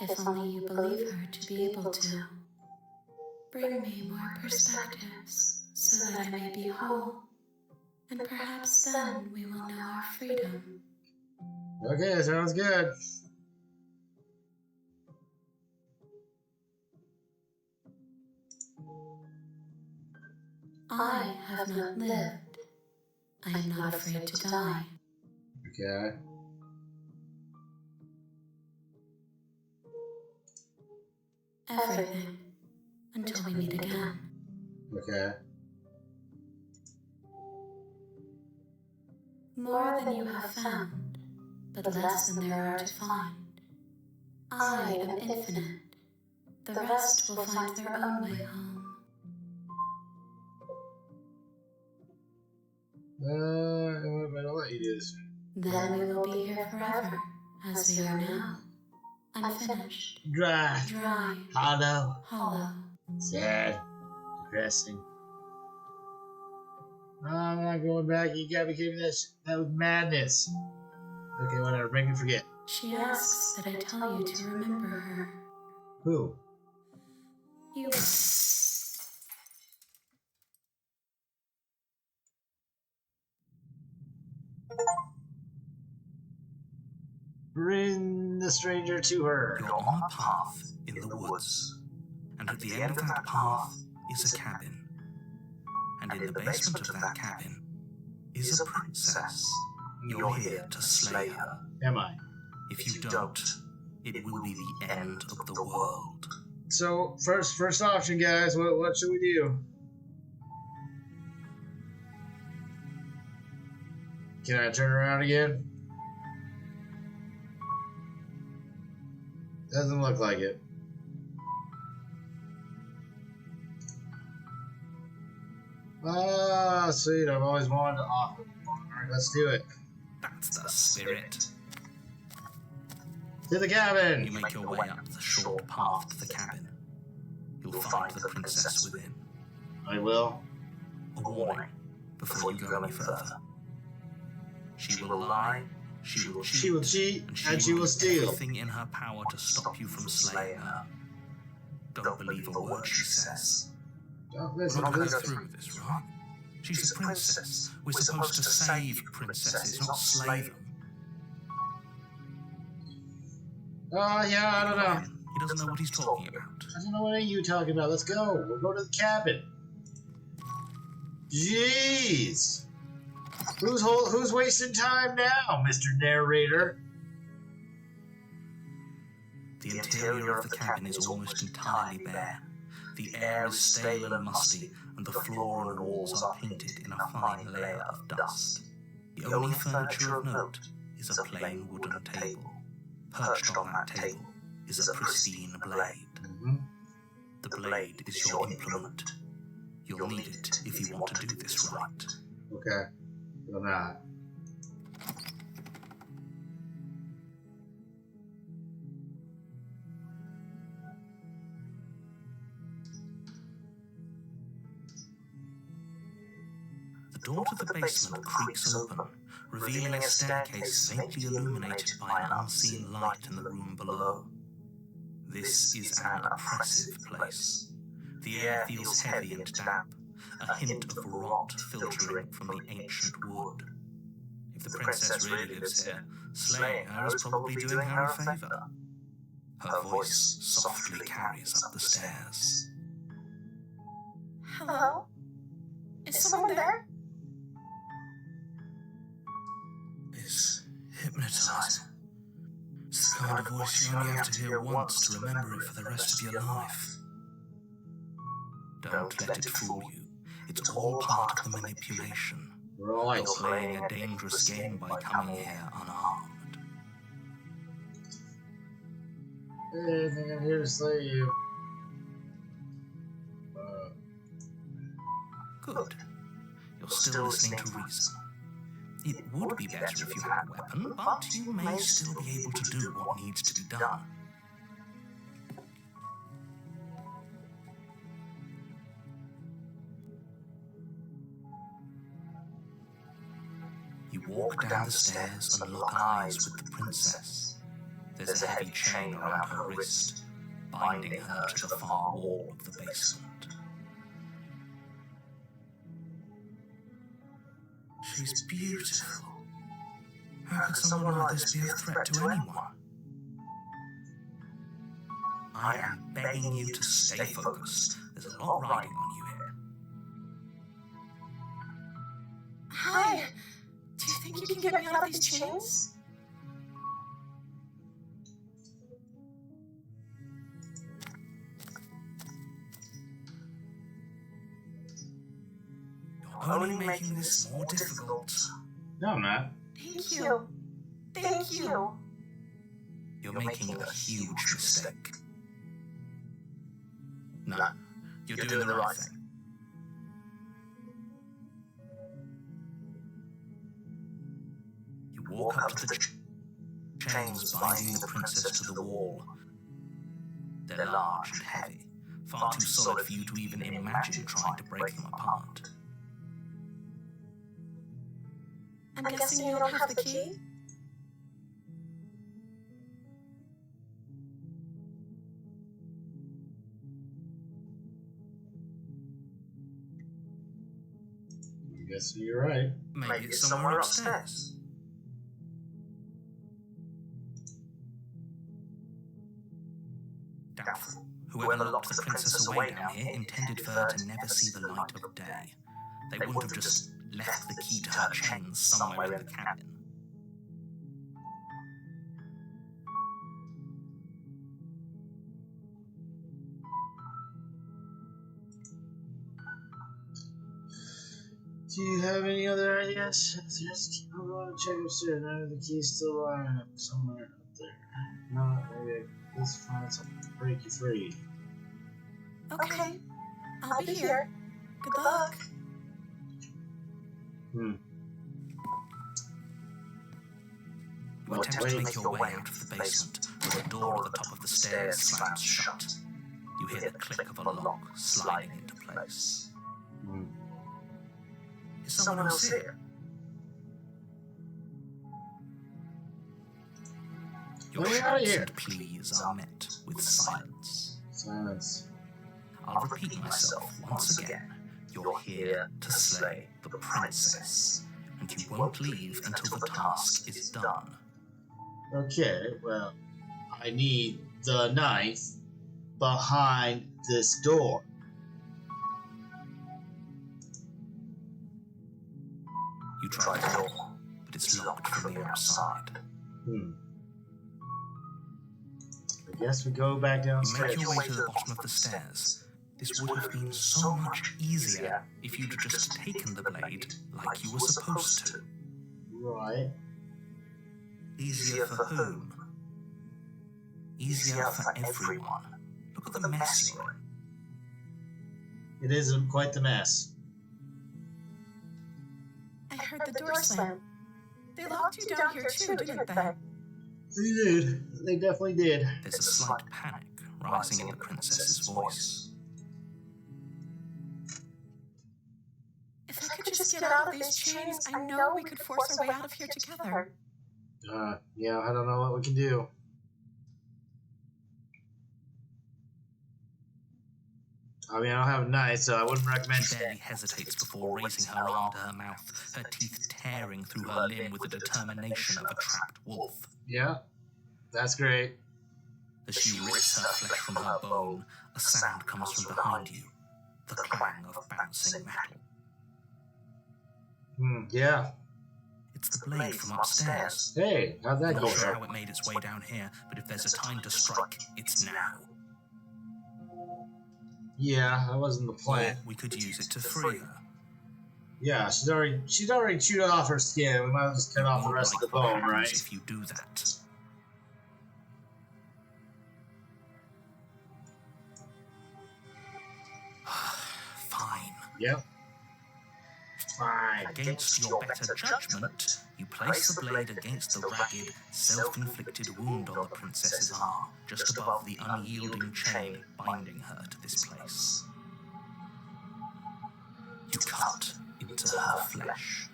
if only you believe her to be able to. Bring me more perspectives, so that I may be whole, and perhaps then we will know our freedom. Okay, sounds good. I have not lived. I am not afraid to die. Okay. Everything, until we meet again. Okay. More than you have found, but less than there are to find. I am infinite. The rest will find their own way home. I'll let you do this. Then we will be here forever, as we are now. Unfinished, Dry. dry, Hollow. hollow. Sad. Depressing. I'm not going back. You gotta be kidding me. That was madness. Okay, whatever. Make me forget. She asks that I tell you to remember her. Who? You. Bring the stranger to her. You're on a path in the woods, and at the end of that path is a cabin. And in the basement of that cabin is a princess. You're here to slay her. Am I? If you don't, it will be the end of the world. So, first option, guys. What should we do? Can I turn around again? Doesn't look like it. Ah, sweet. I've always wanted to offer. Alright, let's do it. That's the spirit. To the cabin! You make your way up the short path to the cabin. You'll find the princess within. I will. A warning before you go any further. She will lie, she will cheat, She will cheat, and she will do steal. everything in her power to stop you from slaying her. Don't believe a word she says. Don't We're listen not to going to this. go through with this, right? She's a princess. We're supposed to save princesses, not slay them. Yeah, I don't know. He doesn't know what he's talking about. I don't know what are you talking about. Let's go. We'll go to the cabin. Jeez. Who's wasting time now, Mr. Narrator? The interior of the cabin is almost entirely bare. The air is stale and musty, and the floor and walls are painted in a fine layer of dust. The only furniture of note is a plain wooden table. Perched on that table is a pristine blade. The blade is your implement. You'll need it if you want to do this right. Okay. Will not. The door to the basement creaks open, revealing a staircase faintly illuminated by an unseen light in the room below. This is an oppressive place. The air feels heavy and damp, a hint of rot filtering from the ancient wood. If the princess really lives here, slaying her is probably doing her a favor. Her voice softly carries up the stairs. Hello? Is someone there? It's hypnotizing. It's the kind of voice you only have to hear once to remember it for the rest of your life. Don't let it fool you. It's all part of the manipulation. Right. You're playing a dangerous game by coming here unarmed. I think I'm here to slay you. Good. You're still listening to reason. It would be better if you had a weapon, but you may still be able to do what needs to be done. You walk down the stairs and lock eyes with the princess. There's a heavy chain around her wrist, binding her to the far wall of the basement. She's beautiful. How could someone like this be a threat to anyone? I am begging you to stay focused. There's a lot riding on you here. Hi. Do you think you can get me out of these chains? You're only making this more difficult. No, I'm not. Thank you. Thank you. You're making a huge mistake. No, you're doing the right thing. You walk up to the chains binding the princess to the wall. They're large and heavy, far too solid for you to even imagine trying to break them apart. I'm guessing you don't have the key? I guess you're right. Maybe it's somewhere upstairs. Doubtful. Whoever locked the princess away down here intended for her to never see the light of day. They wouldn't have just left the key to her chains somewhere in the cabin. Do you have any other ideas? Just keep going to check upstairs. Maybe the key's still lying up somewhere up there. No, maybe let's find something to break you free. Okay. I'll be here. Good luck. You attempt to make your way out of the basement, where the door at the top of the stairs slams shut. You hear the click of a lock sliding into place. Is someone else here? Your shouts and pleas are met with silence. Silence. I'll repeat myself once again. You're here to slay the princess, and you won't leave until the task is done. Okay, well, I need the knife behind this door. You try the door, but it's locked from the outside. I guess we go back You downstairs. make your way to the bottom of the stairs. This would have been so much easier if you'd just taken the blade like you were supposed to. Right. Easier for whom? Easier for everyone. Look at the mess you're in. It is quite the mess. I heard the door slam. They locked you down here too, didn't they? They did. They definitely did. There's a slight panic rising in the princess's voice. If I could just get out of these chains, I know we could force our way out of here together. Yeah, I don't know what we can do. I mean, I don't have a knife, so I wouldn't recommend She it. barely hesitates before raising her arm to her mouth, her teeth tearing through her limb with the determination of a trapped wolf. Yeah, that's great. As she rips her flesh from her bone, a sound comes from behind you, the clang of bouncing metal. Yeah. It's the blade from upstairs. Hey, how'd that I'm go not sure there? how it made its way down here, but if there's a time to strike, it's now. Yeah, that wasn't the Or plan. we could use it to free her. Yeah, she's already chewed off her skin. We might as well just cut off the rest of the Like what bone, happens right? If you do that. Fine. Yep. Fine. Against your better judgment, you place the blade against the ragged, self-inflicted wound on the princess's arm, just above the unyielding chain binding her to this place. You cut into her flesh.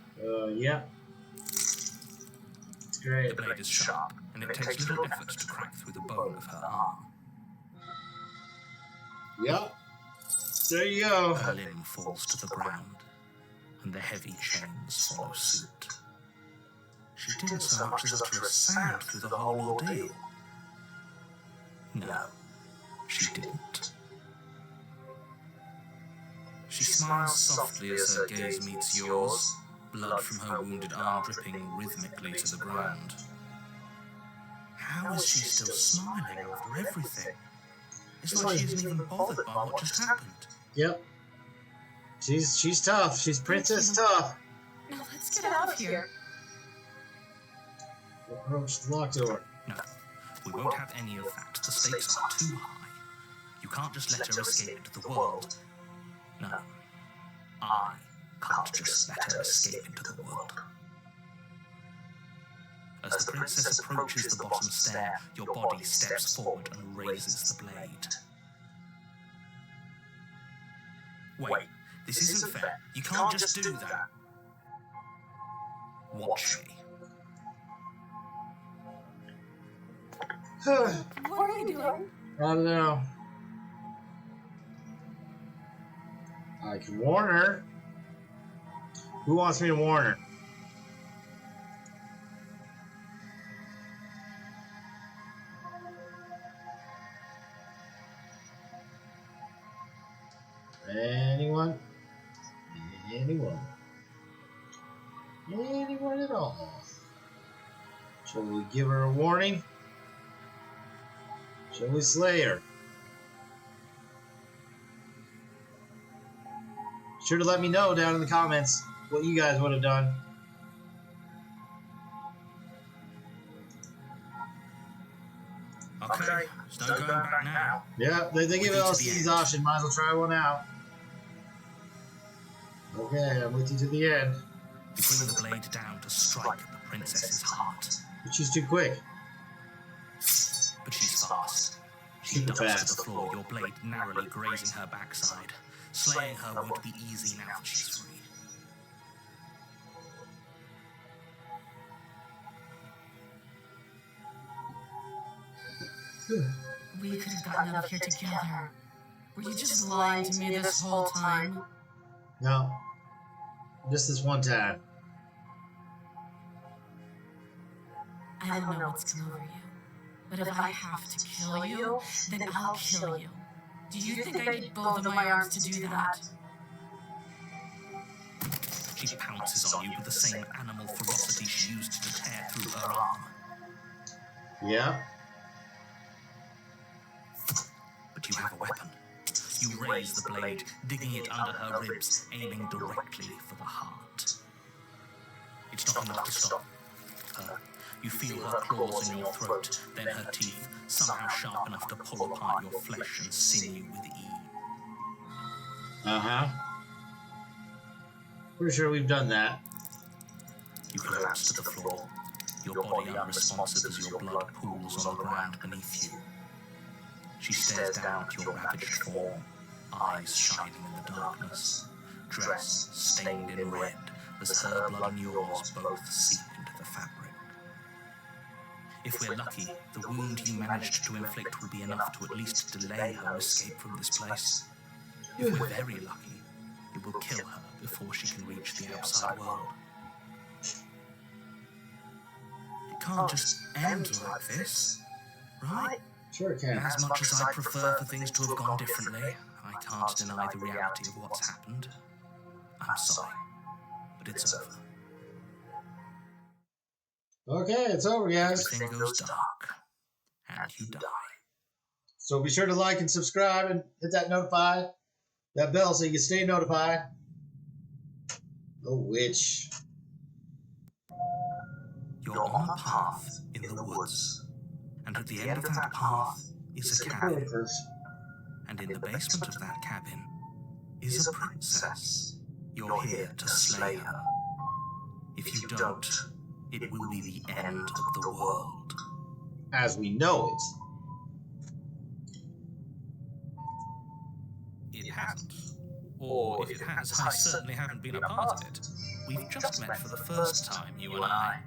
Yeah. It's great. The blade is sharp, and it takes little effort to crack through the bone of her arm. Yep. There you go. Her limb falls to the ground, and the heavy chains follow suit. She didn't so much as utter a sound through the whole ordeal. No, she didn't. She smiles softly as her gaze meets yours, blood from her wounded arm dripping rhythmically to the ground. How is she still smiling after everything? It's like she isn't even bothered by what just happened. Yep. She's tough. She's Princess Tough. Now let's get out of here. Approach the locked door. No, we won't have any of that. The stakes are too high. You can't just let her escape into the world. No, I can't just let her escape into the world. As the princess approaches the bottom stair, your body steps forward and raises the blade. Wait, this isn't fair. You can't just do that. Watch me. What are you doing? I don't know. I can warn her. Who wants me to warn her? Anyone? Anyone? Anyone at all? Shall we give her a warning? Shall we slay her? Sure to let me know down in the comments what you guys would have done. Okay, there's no going back now. Yeah, they give us these options. Might as well try one out. Okay, I'm with you to the end. You bring the blade down to strike at the princess's heart. But she's too quick. But she's fast. She Super dives fast. to the floor, your blade narrowly grazing her backside. Slaying her won't be easy now that she's free. We could have gotten out of here together. Were you just lying to me this whole time? No. Just this one time. I don't know what's come over you, But if I have to kill you, then I'll kill you. Do you think I need both of my arms to do that? She pounces on you with the same animal ferocity she used to tear through her arm. Yeah. But you have a weapon. You raise the blade, digging it under her ribs, aiming directly for the heart. It's not enough to stop her. You feel her claws in your throat, then her teeth, somehow sharp enough to pull apart your flesh and sinew with ease. Uh-huh. Pretty sure we've done that. You collapse to the floor, your body unresponsive as your blood pools on the ground beneath you. She stares down at your ravaged form, eyes shining in the darkness, dress stained in red as her blood and yours both seep into the fabric. If we're lucky, the wound you managed to inflict will be enough to at least delay her escape from this place. If we're very lucky, it will kill her before she can reach the outside world. It can't just end like this, right? Sure it can. As much as I prefer for things to have gone differently, I can't deny the reality of what's happened. I'm sorry, but it's over. Okay, it's over, guys. Everything goes dark, and you die. So be sure to like and subscribe and hit that bell so you can stay notified. Oh, witch. You're on a path in the woods, and at the end of that path is a cabin. And in the basement of that cabin is a princess. You're here to slay her. If you don't, it will be the end of the world. As we know it. It hasn't. Or if it has, I certainly haven't been a part of it. We've just met for the first time, you and I.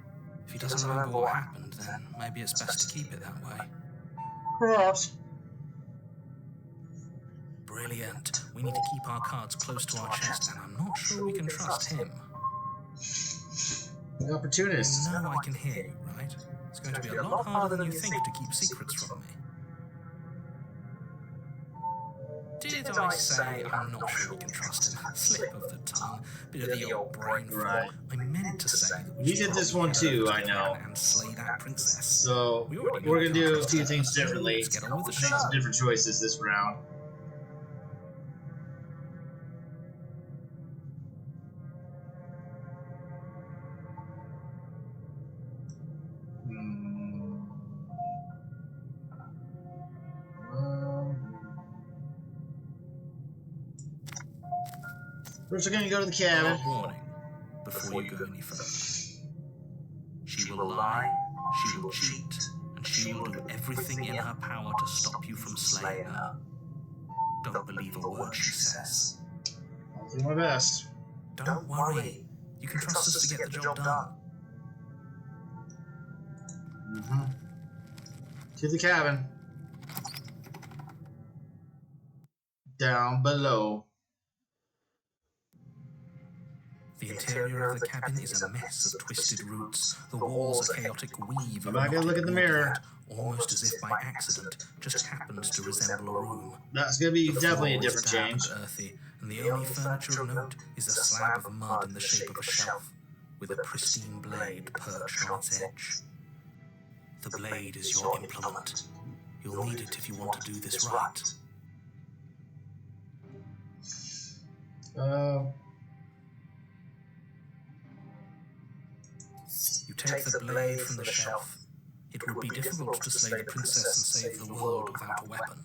If he doesn't remember what happened, then maybe it's best to keep it that way. Perhaps. Brilliant. We need to keep our cards close to our chest, and I'm not sure we can trust him. The opportunist. You know I can hear you, right? It's going to be a lot harder than you think to keep secrets from me. Did I say I'm not sure we can trust him? Slip of the tongue, bit of the old brain fog. Right. I meant to say that we You should did this probably one too, head I over to know. town and slay that princess. So We already we're know gonna do a how few to things trust her. differently. Let's get on with the Make show. some different choices this round. First, we're gonna go to the cabin. Warning, before you go any further. She will lie, she will cheat, and she will do everything in her power to stop you from slaying her. Don't believe a word she says. I'll do my best. Don't worry, you can trust us to get the job done. To the cabin. Down below. The interior of the cabin is a mess of twisted roots. The walls a chaotic weave of I'm not gonna look in the mirror. that, almost as if by accident, just happens to resemble a room. That's gonna be The definitely a floor is different damp change. and earthy, and the only furniture of note is a slab of mud in the shape of a shelf, with a pristine blade perched on its edge. The blade is your implement. You'll need it if you want to do this right. You take the blade from the shelf. It would be difficult to slay the princess and save the world without a weapon.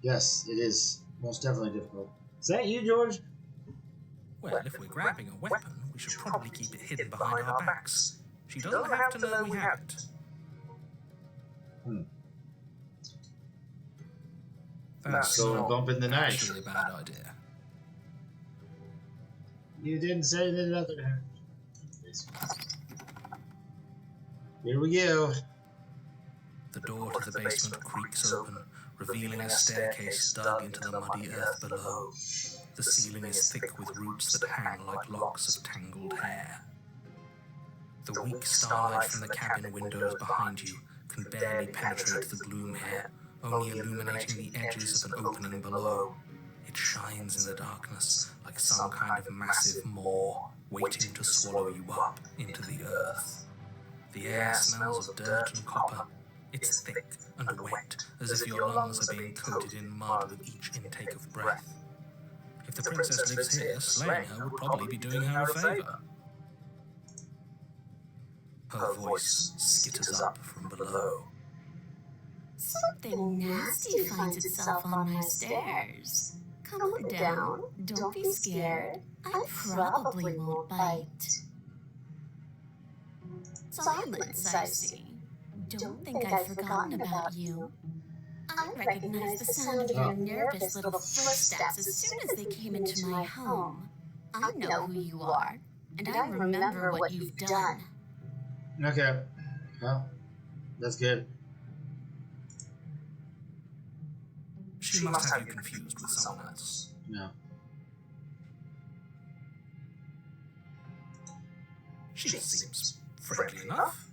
Yes, it is most definitely difficult. Is that you, George? Well, if we're grabbing a weapon, we should probably keep it hidden behind our backs. She doesn't have to know we have it. That's So not bump in the night. actually a bad idea. You didn't say that other. Here we go. The door to the basement creaks open, revealing a staircase dug into the muddy earth below. The ceiling is thick with roots that hang like locks of tangled hair. The weak starlight from the cabin windows behind you can barely penetrate the gloom here, only illuminating the edges of an opening below. It shines in the darkness like some kind of massive maw, waiting to swallow you up into the earth. The air smells of dirt and copper. It's thick and wet, as if your lungs are being coated in mud with each intake of breath. If the princess lives here, slaying her would probably be doing her a favor. Her voice skitters up from below. Something nasty finds itself on my stairs. Come on down, don't be scared. I probably won't bite. Silence, I see. Don't think I've forgotten about you. I recognize the sound of your nervous little footsteps as soon as they came into my home. I know who you are, and I remember what you've done. Okay. Well, that's good. She must have you confused with someone else. No. She seems friendly enough.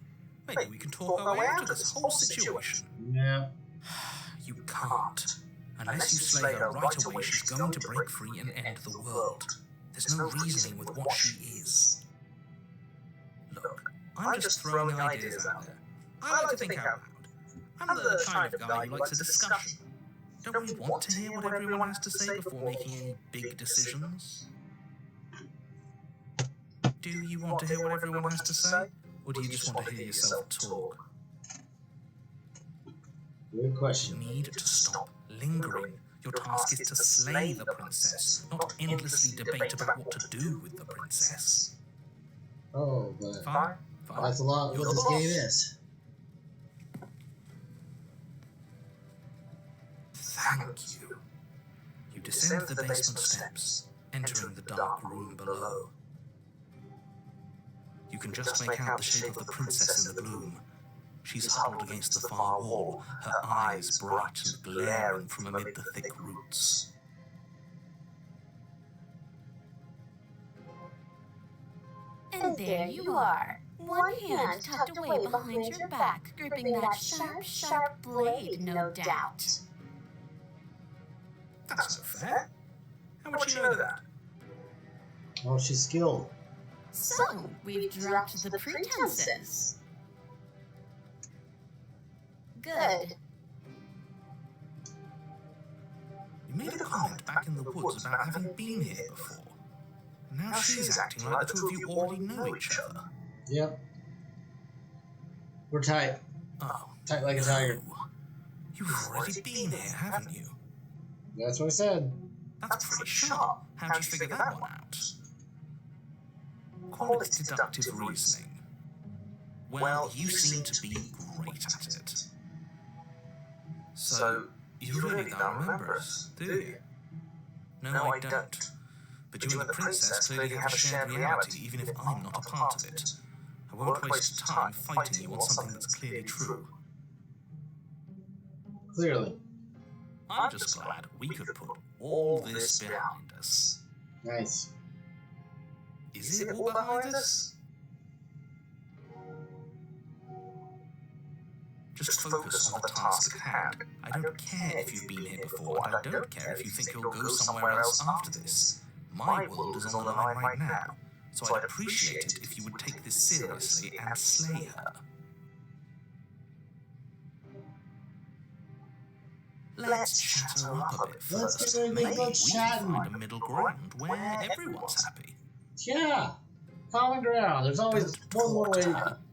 Maybe we can talk our way out of this whole situation. Yeah. You can't. Unless you slay her right away, she's going to break free and end the world. There's no reasoning with what she is. Look, I'm just throwing ideas out there. I like to think out loud. I'm the kind of guy who likes a discussion. Don't we want to hear what everyone has to say before making any big decisions? Do you want to hear what everyone has to say? Or do you just want to hear yourself talk? Good question. You need to stop lingering. Your task is to slay the princess, not endlessly debate about what to do with the princess. Oh, but Fine. that's a lot You're what the this game boss. is. Thank you. You descend the basement steps, entering the dark room below. You can just make out the shape of the princess in the gloom. She's huddled against the far wall, her eyes bright and glaring from amid the thick roots. And there you are, one hand tucked away behind your back, gripping that sharp, sharp blade, no doubt. That's no fair. How would you know that? Oh, she's skilled. So, we've dropped the pretenses. Good. You made a comment back in the woods about having been here before. Now she's acting like the two of you already know each other. Yep. We're tight. Oh, Tight like a tiger. no. You've already been here, haven't you? That's what I said. That's pretty sharp. How'd you figure that one out? Call it deductive reasoning. Well, you seem to be great at it. So, you really don't remember us, do you? No, I don't. But you and the princess clearly have a shared reality, even if I'm not a part of it. I won't waste time fighting you on something that's clearly true. Clearly. I'm just glad we could put all this behind us. Nice. Is it all behind us? Just focus on the task at hand. I don't care if you've been here before, and I don't care if you think you'll go somewhere else after this. My world is on the line right now, so I'd appreciate it if you would take this seriously and slay her. Let's chat her up a bit Let's first. get everything Maybe but we can chatting. find a middle ground where everyone's happy. Yeah. Common ground. There's always one more way.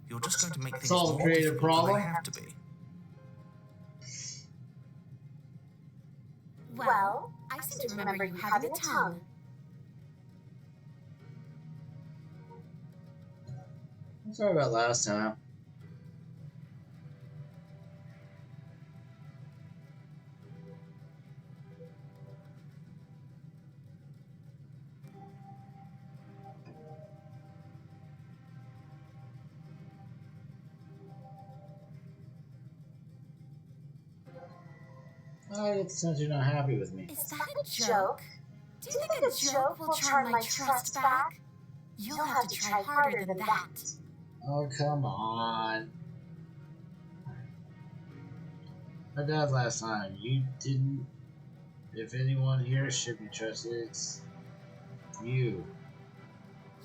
You're just going to make things Solve a more creative difficult than problem. they have to be. Well, I seem to remember you having a tongue. I'm sorry about last time. I get the sense you're not happy with me. Is that a joke? Do you think a joke will turn my trust back? You'll have to try harder than that. Oh, come on. I died last time. You didn't. If anyone here should be trusted, it's you.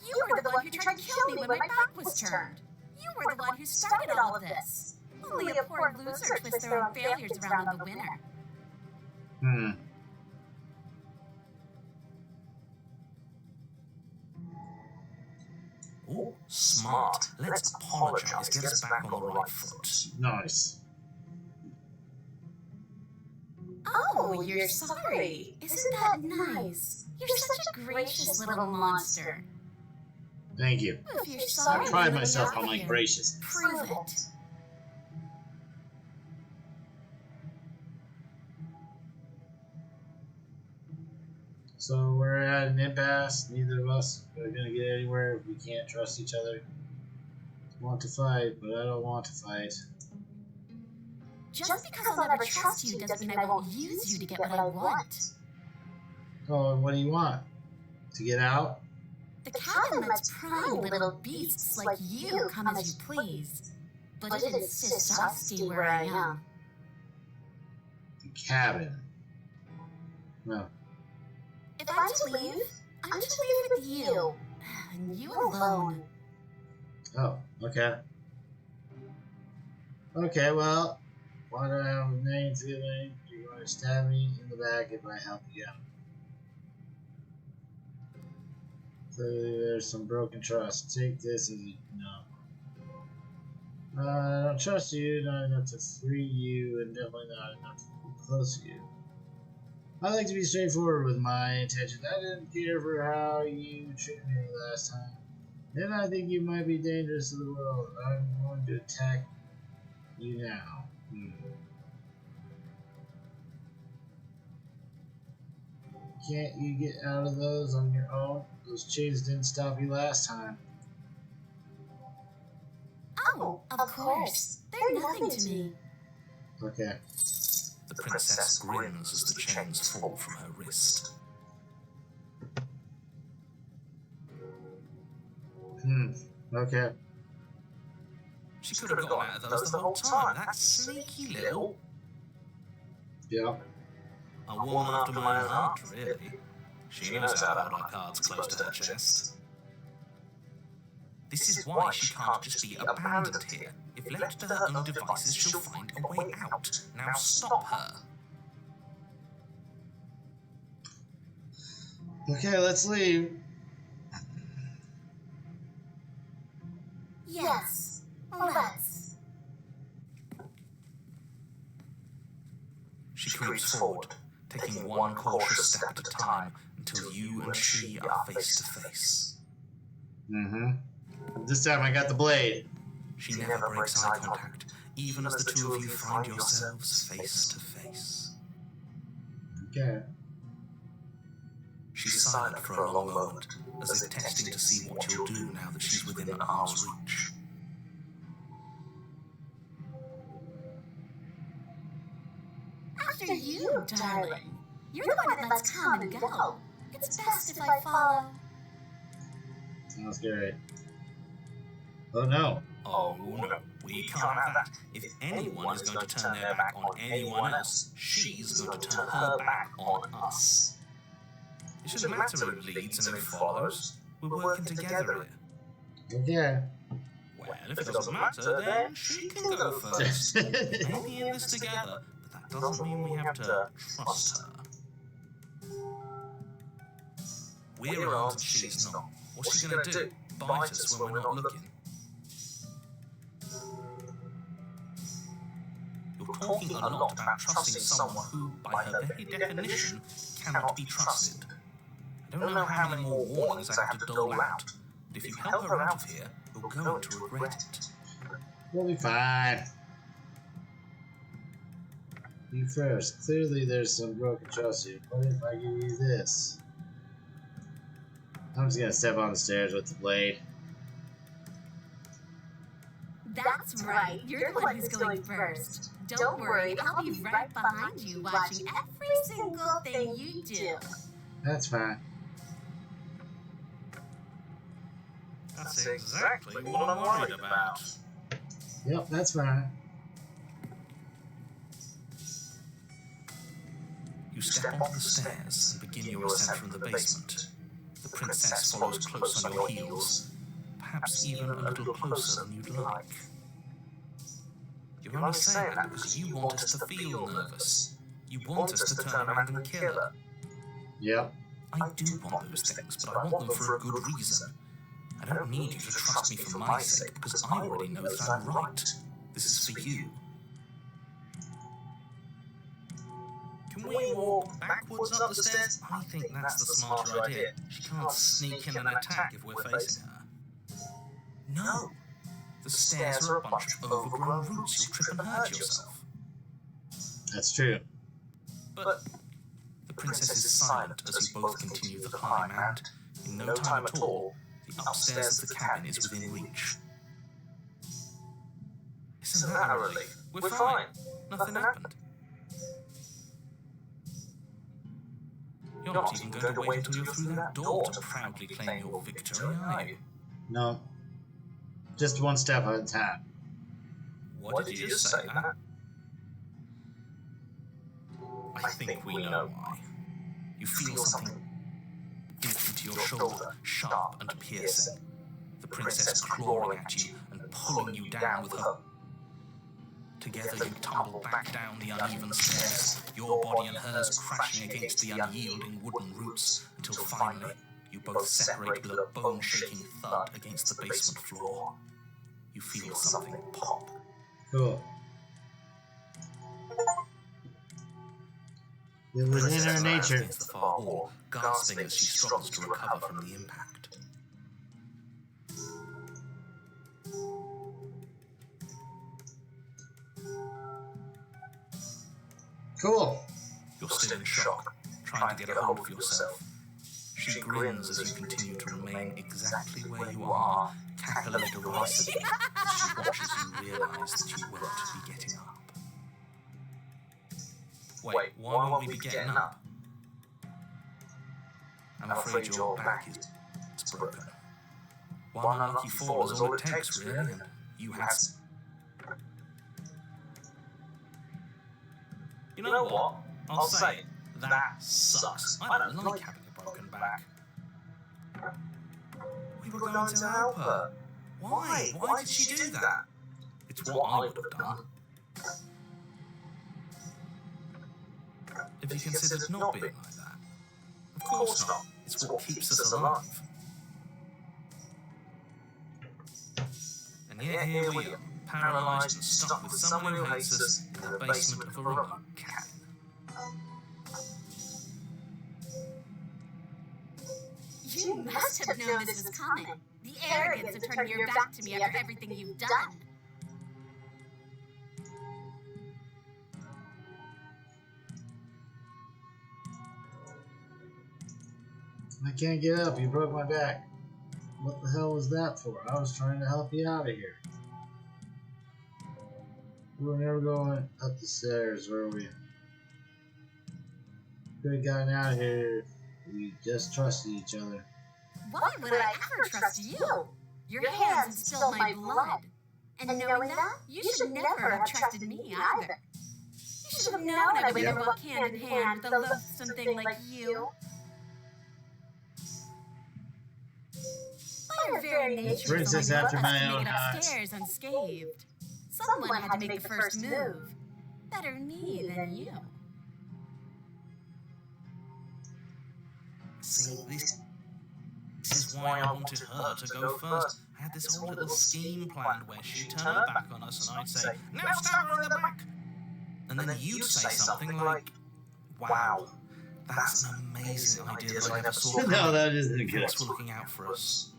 You were the one who tried to kill me when my back was turned. You were the one who started all of this. Only a poor loser twists their own failures around on the winner. Oh, smart. Let's apologize. Get us back on the right foot. Nice. Oh, you're sorry. Isn't that nice? You're such a gracious little monster. Thank you. If you're sorry, I pride then myself get on out my here. graciousness. Prove it. So we're at an impasse. Neither of us are gonna get anywhere if we can't trust each other. I want to fight, but I don't want to fight. Just because I'll never trust you doesn't mean I won't use you to get what I want. Oh, and what do you want? To get out? The cabin lets prying little beasts like you come as you please. But it insists I stay where I am. The cabin. No. If I'm to leave, I'm to leave with you. And you alone. Oh, okay. Okay, well, why do I have a nagging feeling you're going to stab me in the back if I help you out? Clearly there's some broken trust. Take this as a no. I don't trust you, not enough to free you, and definitely not enough to be close to you. I like to be straightforward with my intentions. I didn't care for how you treated me last time. And I think you might be dangerous to the world. I'm going to attack you now. Can't you get out of those on your own? Those chains didn't stop you last time. Oh, of course. They're nothing to me. Okay. The princess grins as the chains fall from her wrist. Okay. She could have gotten out of those the whole time. That sneaky little... Yeah. A woman after my own heart, really. She knows how to hold our cards close to her chest. This is why she can't just be abandoned here. If left to her own devices, she'll find a way out. Now stop her. Okay, let's leave. Yes, let's. She creeps forward, taking one cautious step at a time until you and she are face to face. This time I got the blade. She never breaks eye contact, even as the two of you find yourselves face to face. Okay. She's silent for a long moment, as if testing to see what you'll do now that she's within arm's reach. After you, darling. You're the one that lets come and go. It's best if I follow. Sounds good. Oh no. Oh no, we can't have that. If anyone is going to turn their back on anyone else, she's going to turn her back on us. It shouldn't matter who leads and who follows. We're working together here. Okay. Well, if it doesn't matter, then she can go first. Maybe in this together, but that doesn't mean we have to trust her. We're armed and she's not. What's she gonna do? Bite us when we're not looking? You're talking a lot about trusting someone who, by her very definition, cannot be trusted. I don't know how many more warnings I have to dole out, but if you help her out of here, you're going to regret it. We'll be fine. You first. Clearly there's some broken trust here. What if I give you this? I'm just gonna step on the stairs with the blade. That's right. You're the one who's going first. Don't worry, I'll be right behind you, watching every single thing you do. That's fine. That's exactly what I'm worried about. Yep, that's fine. You step onto the stairs and begin your ascent from the basement. The princess follows close on your heels, perhaps even a little closer than you'd like. You're only saying that because you want us to feel nervous. You want us to turn around and kill her. Yep. I do want those things, but I want them for a good reason. I don't need you to trust me for my sake, because I already know that I'm right. This is for you. Can we walk backwards up the stairs? I think that's the smarter idea. She can't sneak in and attack if we're facing her. No. The stairs are a bunch of overgrown roots. You'll trip and hurt yourself. That's true. But the princess is silent as you both continue the climb, and in no time at all, the upstairs of the cabin is within reach. Isn't that a relief? We're fine. Nothing happened. You're not even going to wait until you're through that door to proudly claim your victory, are you? No. Just one step at a time. What did you just say, that? I think we know why. You feel something deep into your shoulder, sharp and piercing. The princess clawing at you and pulling you down with her. Together you tumble back down the uneven stairs, your body and hers crashing against the unyielding wooden roots, until finally you both separate with a bone-shaking thud against the basement floor. You feel something pop. Cool. It was in her nature. Against the far wall, gasping as she struggles to recover from the impact. Cool. You're still in shock, trying to get a hold of yourself. She grins as you continue to remain exactly where you are, cackling derisively as she watches you realise that you won't be getting up. Wait, why won't we be getting up? I'm afraid your back is broken. One unlucky fall is all it takes, really, and you have... You know what? I'll say it. That sucks. I don't like having a broken back. We were going to help her. Why? Why did she do that? It's what I would have done. Have you considered not being like that? Of course not. It's what keeps us alive. And yet here we are, paralysed and stuck with someone who hates us in the basement of a remote cabin. You must have known this was coming. The arrogance of turning your back to me after everything you've done. I can't get up. You broke my back. What the hell was that for? I was trying to help you out of here. We were never going up the stairs, were we? Could have gotten out of here if we just trusted each other. Why would I ever trust you? Your hands instilled my blood. And knowing that, you should never have trusted me either. You should have known I would never walk hand in hand with a loathsome thing like you. By your very nature, Princess after my own made it heart. upstairs unscathed. Someone had to make the first move. Better me than you. See, this is why I wanted her to go first. I had this whole little scheme planned where she'd turn her back on us and I'd say, "Now stab her in the back!" And then you'd say something like, "Wow, that's an amazing idea that I never saw coming. No, that isn't The good. Fox were looking out for us."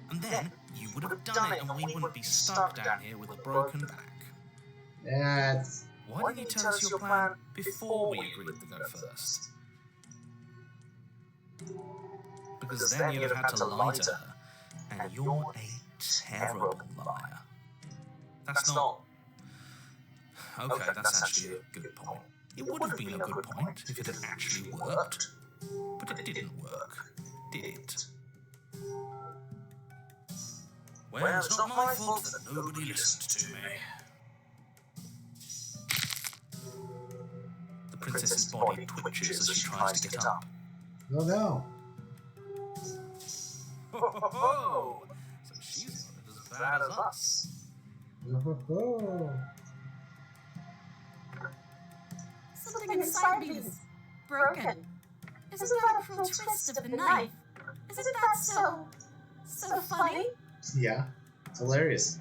And then you would have done it and we wouldn't be stuck down here with a broken back. That's... Why didn't you tell us your plan before we agreed to go first? Because then you'd have had to lie to her, and you're a terrible liar. That's not... Okay, that's actually a good point. It would have been a good point if it had actually worked, but it didn't work, did it? Well, it's not my fault that nobody listened to me. The princess's body twitches as she tries to get up. Oh no. Oh, so she's not as bad as us. Oh. Something inside me is broken. Isn't that a cruel twist of the knife? Isn't that so funny? Yeah, it's hilarious.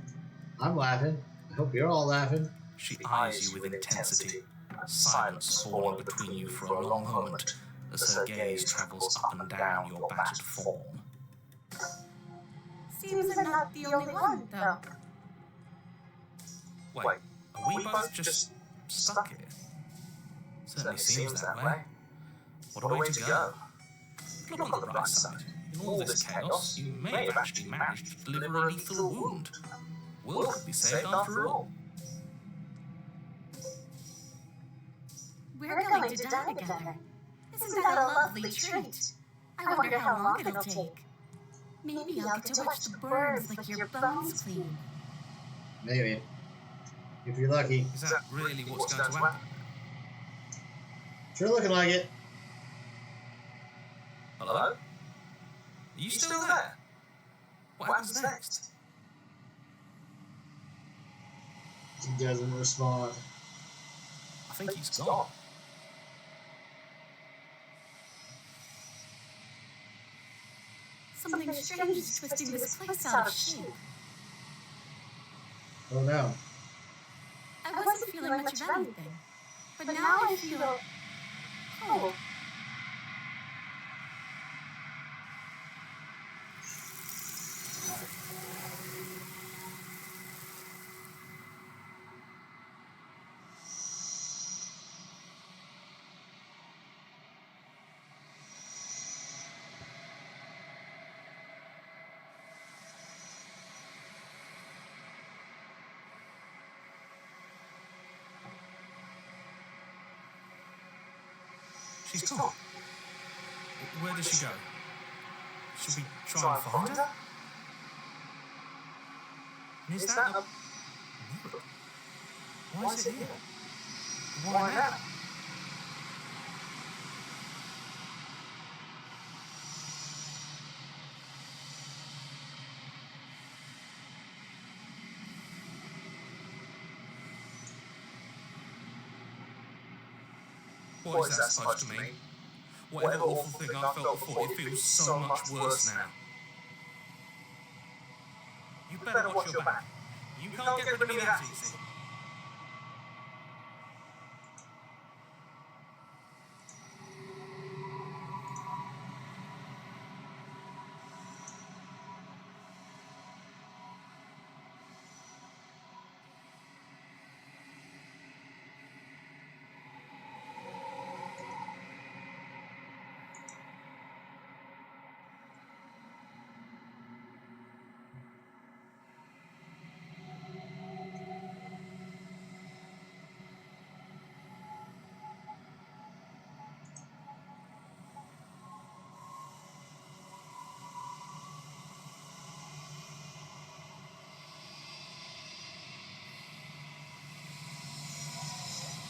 I'm laughing. I hope you're all laughing. She eyes you with intensity, silence falling between you for a long moment as her gaze travels up and down your battered form. Seems I'm not the only one, though. Wait, are we both just stuck here? Certainly seems that way. What a way to go. Look on the bright side. In all this chaos, you may have actually managed to deliver a lethal wound. Will could be saved after all. We're going to die together. Isn't that a lovely treat? I wonder how long it'll take. Maybe I'll get to watch the burns lick your bones clean. Maybe. If you're lucky. Is that really what's going to happen? Sure looking like it. Hello? Are you still there? What happens next? He doesn't respond. I think he's gone. Something strange is twisting this place out of shape. Oh no. I wasn't feeling much of anything, but now I feel cold. She's gone. Where does she go? Should we try and find her? And is that a mirror? Why is it here? Why now? What is that supposed to mean? Whatever awful thing I felt before, it feels so much worse now. You better watch your back. You can't get rid of me that easy.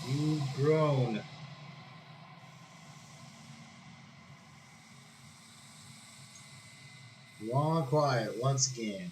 You've grown. Long quiet once again.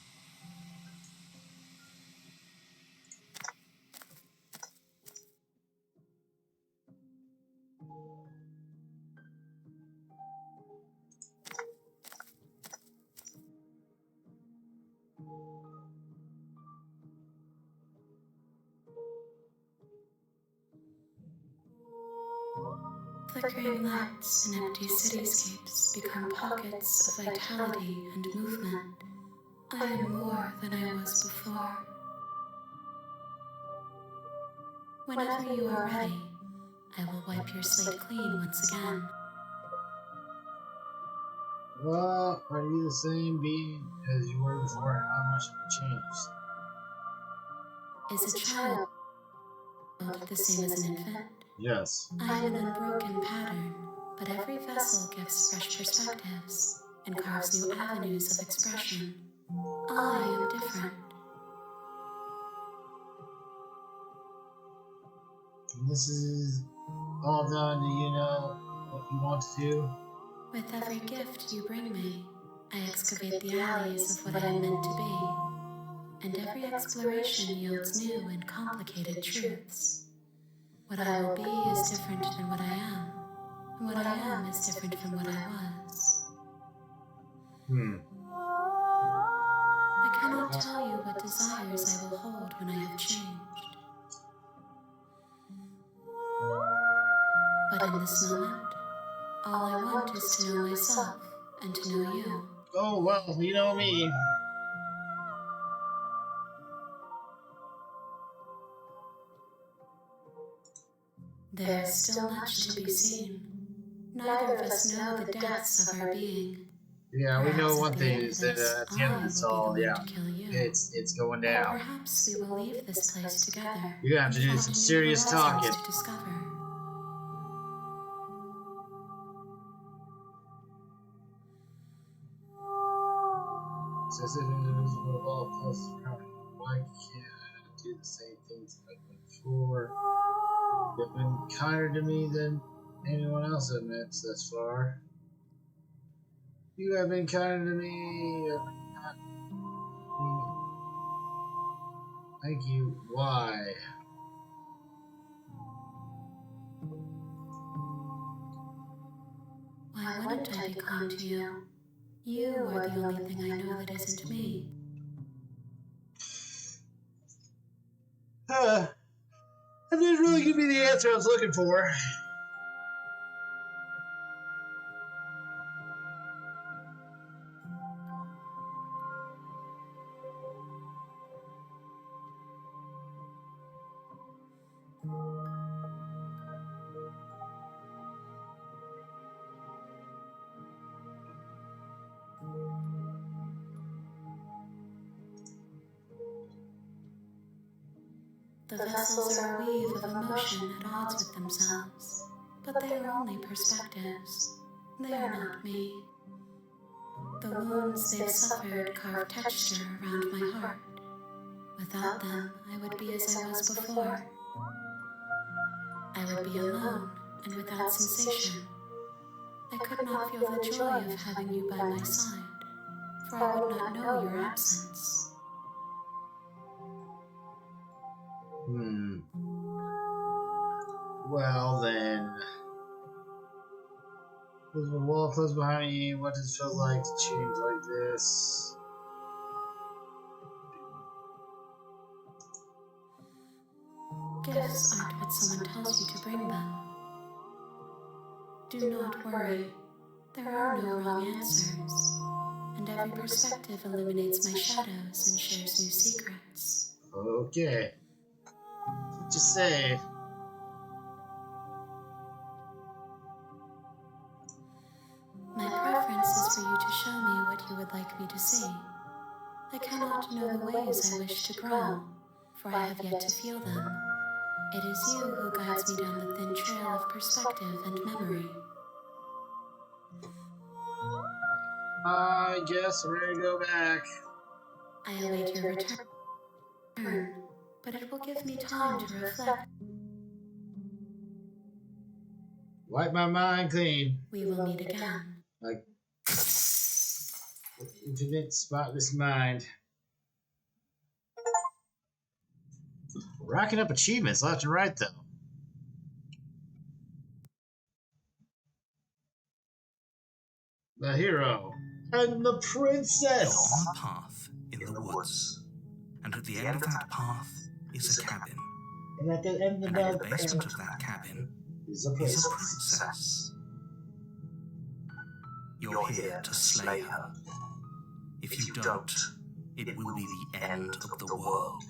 Flickering lights and empty cityscapes become pockets of vitality and movement. I am more than I was before. Whenever you are ready, I will wipe your slate clean once again. Well, are you the same being as you were before? How much have you changed? Is a child the same as an infant? Yes. I am an unbroken pattern, but every vessel gives fresh perspectives and carves new avenues of expression. I am different. This is all done, do you know what you want to do? With every gift you bring me, I excavate the alleys of what I am meant to be, and every exploration yields new and complicated truths. What I will be is different than what I am, and what I am is different from what I was. I cannot tell you what desires I will hold when I have changed. But in this moment, all I want is to know myself and to know you. Oh, well, you know me. There is still much to be seen. Neither of us know the depths of our being. Yeah, we know Perhaps one at the thing end is of that this, at the end of I this will be all, the one yeah, to kill you. it's going Or down. perhaps we will leave this place together. You're gonna have to do and some find new serious horizons talking. to discover. Says it is all plus why can't I do the same things like before? You've been kinder to me than anyone else I've met thus far. You have been kinder to me. Thank you. Why? Why wouldn't I be kind to you? You are the only thing I know that isn't me. That didn't really give me the answer I was looking for. The vessels are a weave of emotion at odds with themselves, but they are only perspectives. They are not me. The wounds they've suffered carve texture around my heart. Without them, I would be as I was before. I would be alone and without sensation. I could not feel the joy of having you by my side, for I would not know your absence. Well then. There's a wall close behind you. What does it feel like to change like this? Gifts aren't what someone tells you to bring them. Do not worry. There are no wrong answers. And every perspective illuminates my shadows and shares new secrets. Okay. Just say. My preference is for you to show me what you would like me to see. I cannot know the ways I wish to grow, for I have yet to feel them. It is you who guides me down the thin trail of perspective and memory. I guess we're gonna go back. I await your return, but it will give me time to reflect. Wipe my mind clean. We will meet again. Like infinite spotless mind. Racking up achievements left and right though. The hero and the You're princess. on a path in the woods, and at the end of that path is a cabin. And at the end of And in the that basement of that cabin is a is a princess. princess. You're here to slay her. If you don't, it will be the end of the world.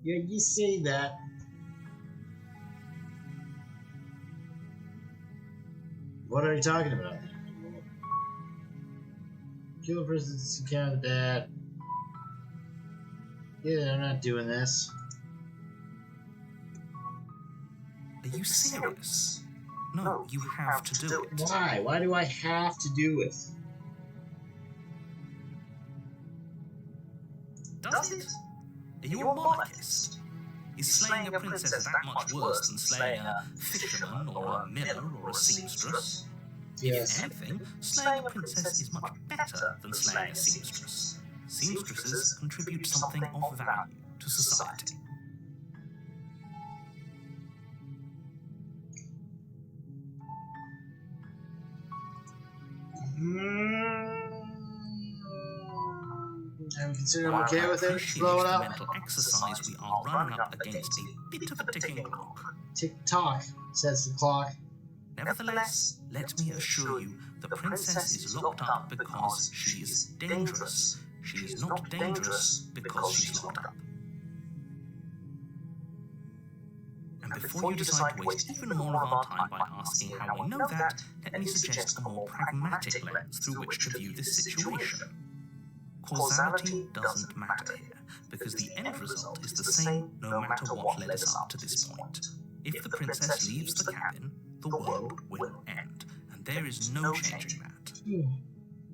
Yeah, you say that. What are you talking about? Kill the princess to count the dad. Yeah, I'm not doing this. Are you serious? No, you have to do it. Why? Why do I have to do it? Does it? Are you a monarchist? Is slaying a princess that much worse than slaying a fisherman or a miller or a seamstress? Yes. If anything, slaying a princess is much better than slaying a seamstress. Seamstresses contribute something of value to society. Have you considered I'm While okay I with it appreciate blowing the up? mental exercise, we are running up against a bit of a ticking clock. Tick-tock, says the clock. Nevertheless, let me assure you, the princess is locked up because she is dangerous. She is not dangerous because she's locked up. And before you decide to waste even more of our time by asking how I know that, let me suggest a more pragmatic lens through which to view this situation. Causality doesn't matter here, because the end result is the same no matter what led us up to this point. If the princess leaves the cabin, the world will end, and there is no changing that.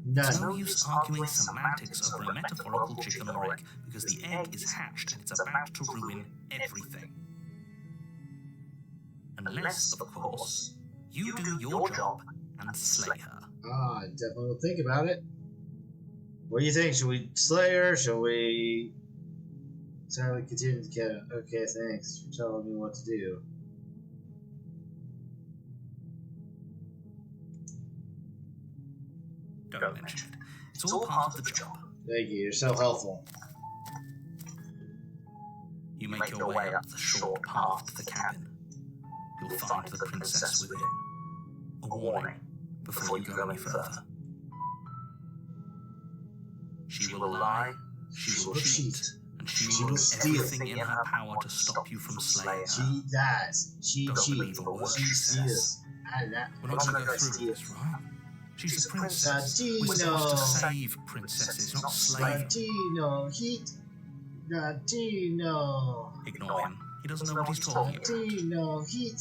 There's no use arguing semantics over a metaphorical chicken or egg, because the egg is hatched and it's about to ruin everything. Unless, of course, you do your job and slay her. I definitely will think about it. What do you think? Should we slay her? Shall we... Sorry, we continue to get... Okay, thanks for telling me what to do. Don't mention it. It's all part of the job. Thank you, you're so helpful. You make your way up the short path to the cabin. You'll find the princess within. A warning before you go any further. She will lie, she will cheat, and she will do everything in her power to stop you from slaying her. She does. She Don't cheats. believe a word she says. We're not going to go through this, right? She's a princess. We're supposed to save princesses, not slay them. Latino heat. Latino. Ignore him. He doesn't know what he's talking about. Latino heat.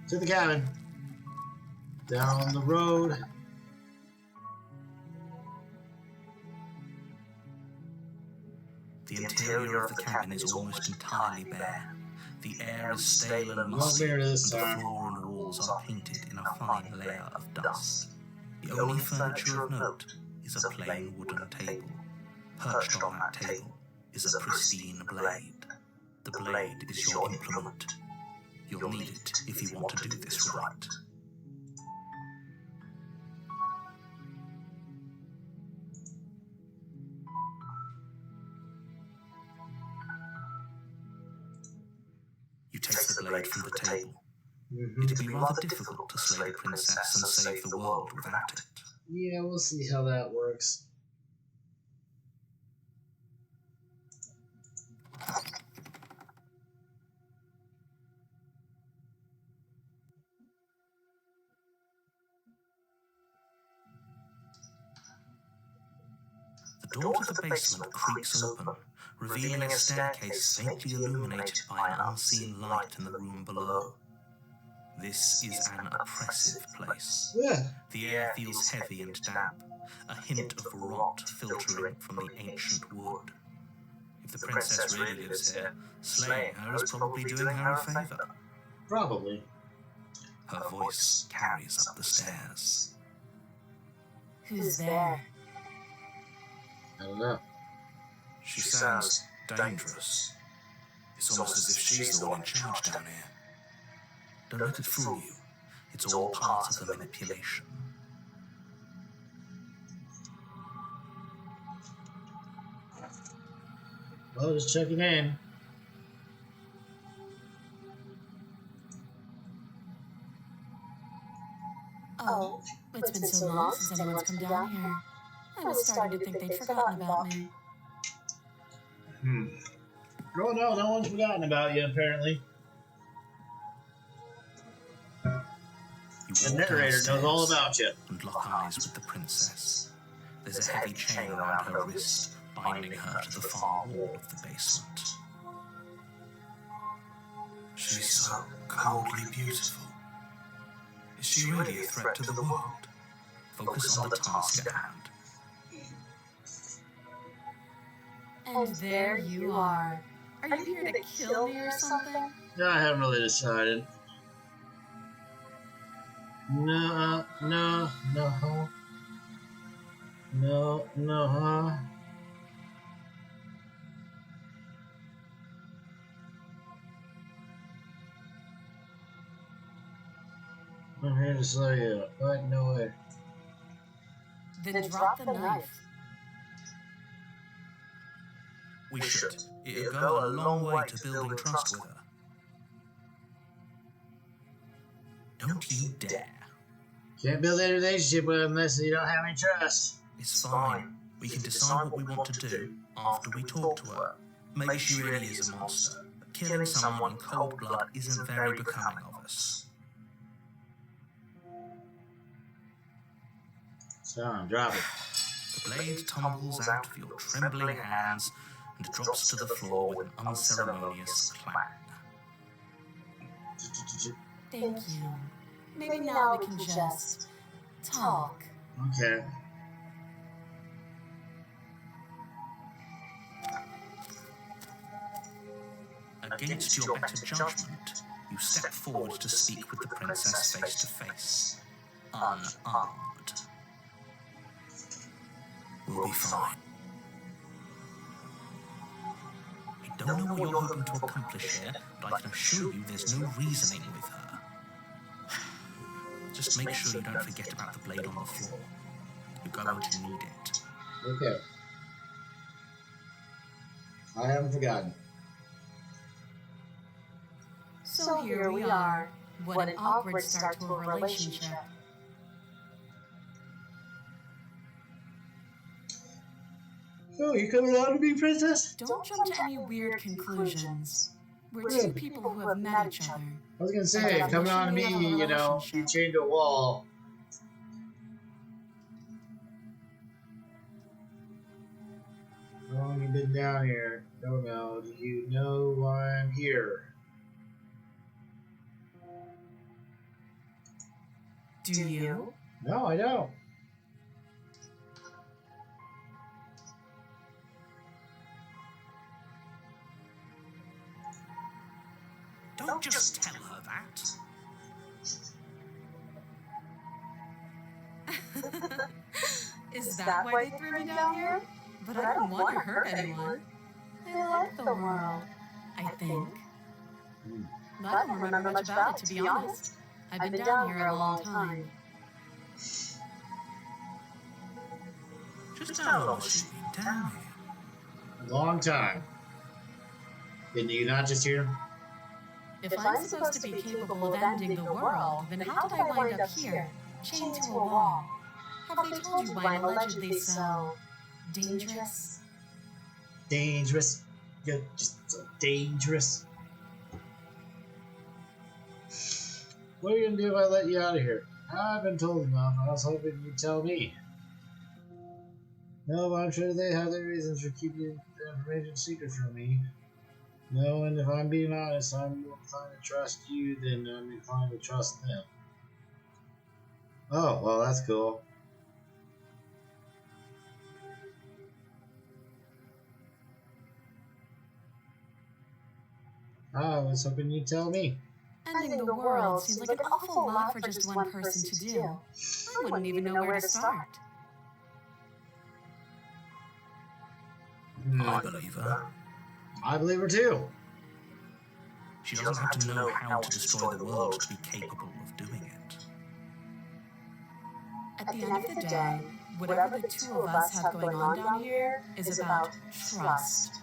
To the cabin. Down the road. The interior of the cabin is almost entirely bare. The air is stale and musty, bare and this the time. floor and walls are painted in a fine layer of dust. The only furniture of note is a plain wooden table. Perched on that table is a pristine blade. The blade is your implement. You'll need it if you want to do this right. You take the blade from the table. It'd be rather difficult to slay the princess and save the world without it. Yeah, we'll see how that works. The door to the basement creaks open, revealing a staircase faintly illuminated by an unseen light in the room below. This is an oppressive place. Yeah. The air feels heavy and damp, a hint of rot filtering from the ancient wood. If the princess really lives here, slaying her is probably doing her a favor. Probably. Her voice carries up the stairs. Who's there? I don't know. She sounds dangerous. It's almost as if she's the one in charge down here. Don't let it fool you. It's all part of the manipulation. Well, just checking in. Oh, it's been so long since anyone's come down here. I was starting to think they'd forgotten about me. Oh no, no one's forgotten about you, apparently. The narrator knows all about you. And lock eyes with the princess. There's a heavy chain around her wrist, binding her to the far wall of the basement. She's so coldly beautiful. Is she really a threat to the world? Focus on the task at hand. And there you are. Are you here to kill me or something? No, I haven't really decided. No. I'm here to slay you. What? No way. Then drop the knife. We should. It'll go a long way to building trust with her. Don't you dare. Can't build a relationship with her unless you don't have any trust. It's fine. We can decide what we want to do after we talk to her. Maybe she really is a monster. But killing someone in cold blood isn't very becoming of us. So I'm dropping. The blade tumbles out of your trembling hands and drops to the floor with an unceremonious clang. Thank you. Maybe now we can just talk. Okay. Against your better judgment, you step forward to speak with the princess face to face, unarmed. We'll be fine. I don't know what you're hoping to accomplish here, but I can assure you there's no reasoning with her. Just make sure you don't forget about the blade on the floor. You're going to need it. Okay. I haven't forgotten. So here we are. What an awkward start to a relationship. Oh, you coming along to me, princess? Don't jump to any weird conclusions. We're two people who have met each other. I was gonna say, coming on to me, you know, you chained to a wall. How long have you been down here? Don't know. Do you know why I'm here? Do you? No, I don't. Don't just tell her that. Is that why they threw me down here? But I don't want to hurt anyone. I like the world, I think. I don't remember much about it, to be honest. I've been down here a long time. Just how long has she been down here? A long time. Did you not just hear? If I'm supposed to be capable of ending the world, then how did I wind up here, chained to a wall? Have they told you why I'm allegedly so dangerous? Dangerous. You're just so dangerous. What are you gonna do if I let you out of here? I've been told enough. I was hoping you'd tell me. No, but I'm sure they have their reasons for keeping the information secret from me. No, and if I'm being honest, I'm more inclined to trust you than I'm inclined to trust them. Oh, well, that's cool. I was hoping you'd tell me. Ending the world seems like an awful lot for just one person to do. I wouldn't even know where to start. I believe her. I believe her too. She doesn't have to know how to destroy the world to be capable of doing it. At the end of the day, whatever the two of us have going on down here is about trust.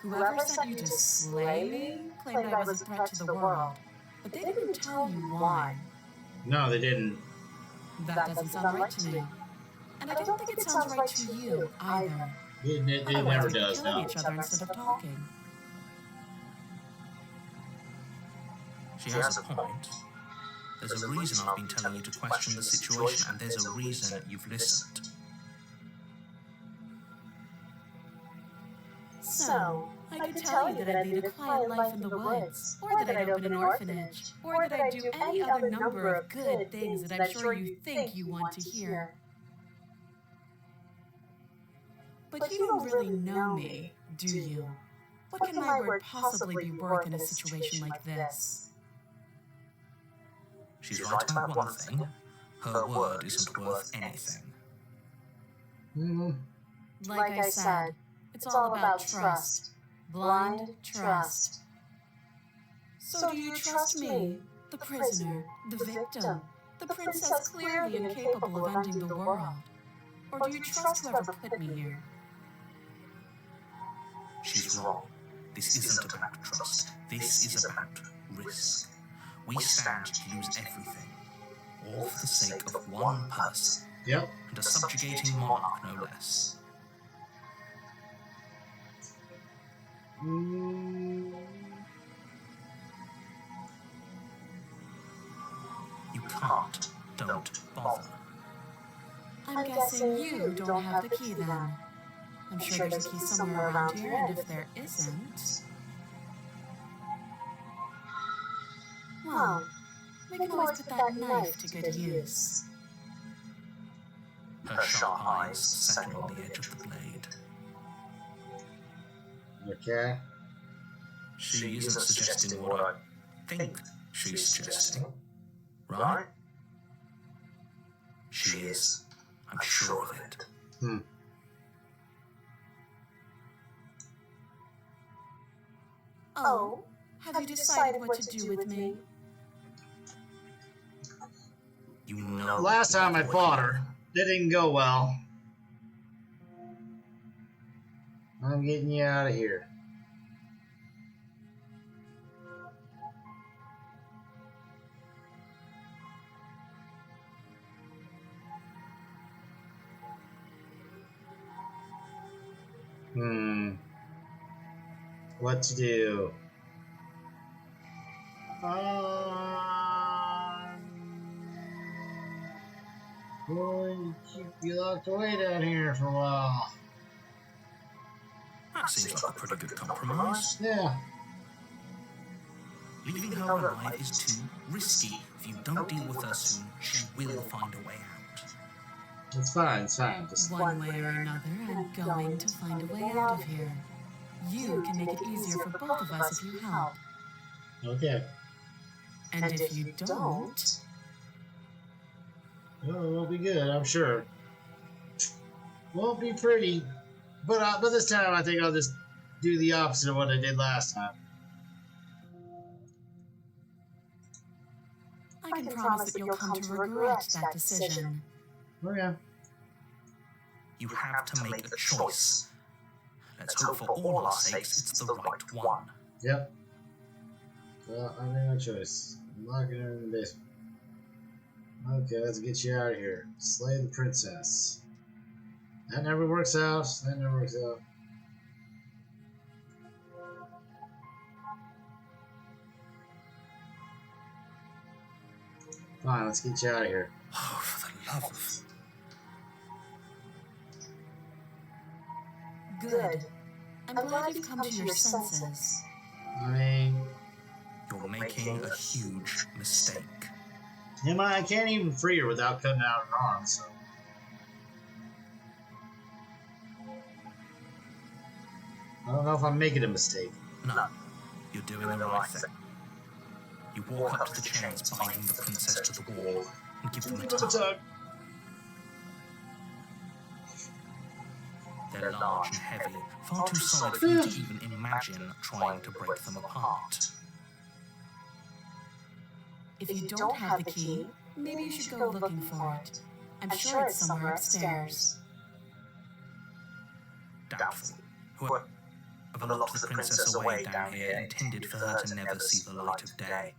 Whoever sent you to slay me claimed I was a threat to the world, but they didn't tell you why. No, they didn't. That doesn't sound right to me. And I don't think it sounds right to you either. It never does, Killing no. each other instead of talking. She has a point. There's a reason I've been telling you to question the situation, and there's a reason you've listened. So, I could tell you that I'd lead a quiet life in the woods, or that I'd open an orphanage, or that I'd do any other number of good things that I'm sure you think you want to hear. But you don't really know me, do you? What can my word possibly be worth in a situation like this? She's right about one thing. Her word isn't worth anything. Like I said, it's all about trust. Blind trust. So do you trust me, the prisoner, the victim, the princess clearly incapable of ending the world? Or do you trust whoever put me here? She's wrong. This isn't about trust. This is about risk. We stand to lose everything, all for the sake of one person. Yep. And a subjugating monarch, no less. You can't. Don't bother. I'm guessing you don't have the key then. I'm sure there's a key somewhere around here, and if there isn't... well, we can always put that knife to good use. Her sharp eyes settle on the edge of the blade. Okay. She isn't suggesting what I think she's suggesting, right? She is. I'm sure of it. Oh, have you decided what to do with me? You know. Last time I fought her, it didn't go well. I'm getting you out of here. What to do? Going to keep you locked away down here for a while. That seems like a pretty good compromise. Yeah. Leaving her alive is too risky. If you don't deal with her soon, she will find a way out. It's fine, it's fine. Just One way or another, I'm going to find a way out of here. You can make it easier for both of us if you help. okay. And if you don't... well, it'll be good, I'm sure. Won't be pretty, but this time I think I'll just do the opposite of what I did last time. I can promise that you'll come to regret that decision. Oh yeah. You have to make a choice. Let's hope for all our sakes it's the right one. Yep. Well, I made my choice. I'm locking her in the basement. Okay, let's get you out of here. Slay the princess. That never works out. That never works out. Fine, let's get you out of here. Oh, for the love of... Good. I'm glad you've come to your senses. I mean, You're making a huge mistake. I can't even free her without cutting out an arm, so. I don't know if I'm making a mistake. No, you're doing the right thing. You walk up to the chains binding the princess to the wall and give them a tug. They're large and heavy, far too solid for you to even imagine trying to break them apart. If you don't have the key, maybe you should go looking for it. I'm sure it's somewhere upstairs. Doubtful. Whoever locked the princess away down here intended for her to never see the light of day.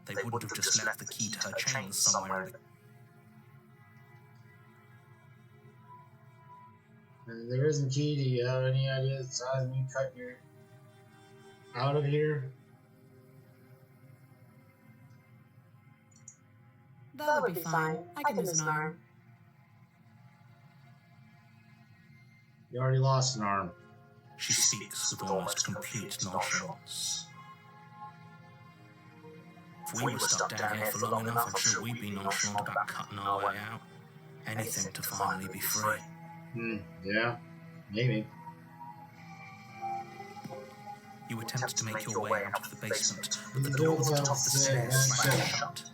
They wouldn't have just left the key to her chains somewhere in the... And there isn't key. Do you have any idea the size of me cutting her out of here? That would be fine. I can lose an arm. You already lost an arm. She speaks with almost complete nonchalance. If we were stuck down here for long enough, I'm sure we'd be nonchalant about cutting our way out. Anything to finally be free. Yeah. Maybe. You attempt to make your way out of the basement, but the door at the top of the stairs slams shut.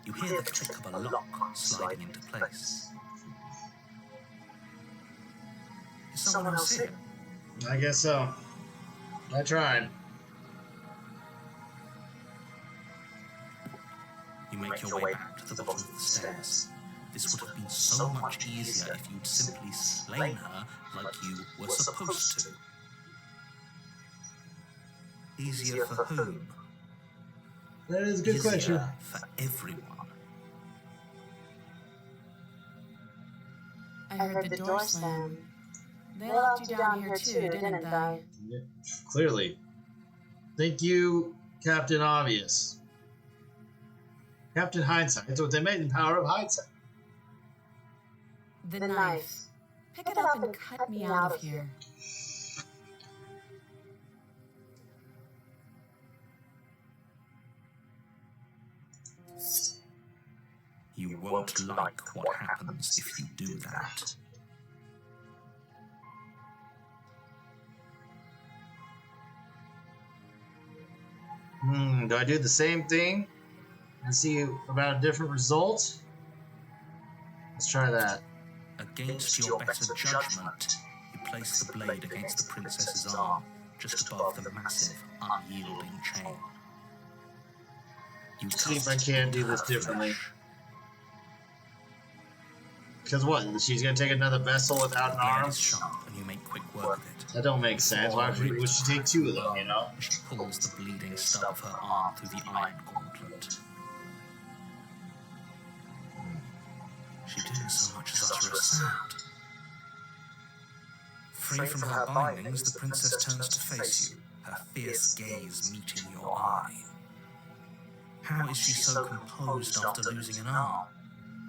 You hear the click of a lock sliding into place. Is someone else here? I guess so. I tried. You make your way back to the bottom of the stairs. This would have been so much easier if you'd simply slain her like you were supposed to. Easier for whom? That is a good question. Easier for everyone. I heard the door slam. They locked you down here too, didn't they? Yeah, clearly. Thank you, Captain Obvious. Captain Hindsight. That's what they made in Power of Hindsight. The knife. Pick it up and cut me out of here. You won't like what happens if you do that. Do I do the same thing and see about a different result? Let's try that. Against your better judgment, you place the blade against the princess's arm, just above the massive, unyielding chain. You See if cut I can't do into this her differently. flesh. Because what? She's gonna take another vessel without an The blade arm? is sharp, and you make quick work of it. That don't make sense. Why would she take two of them, you know? She pulls the bleeding stub of her arm through the iron gauntlet. She didn't so much as utter a sound. Free from her bindings, the princess turns to face you, her fierce gaze meeting your eye. How is she so composed after losing an arm?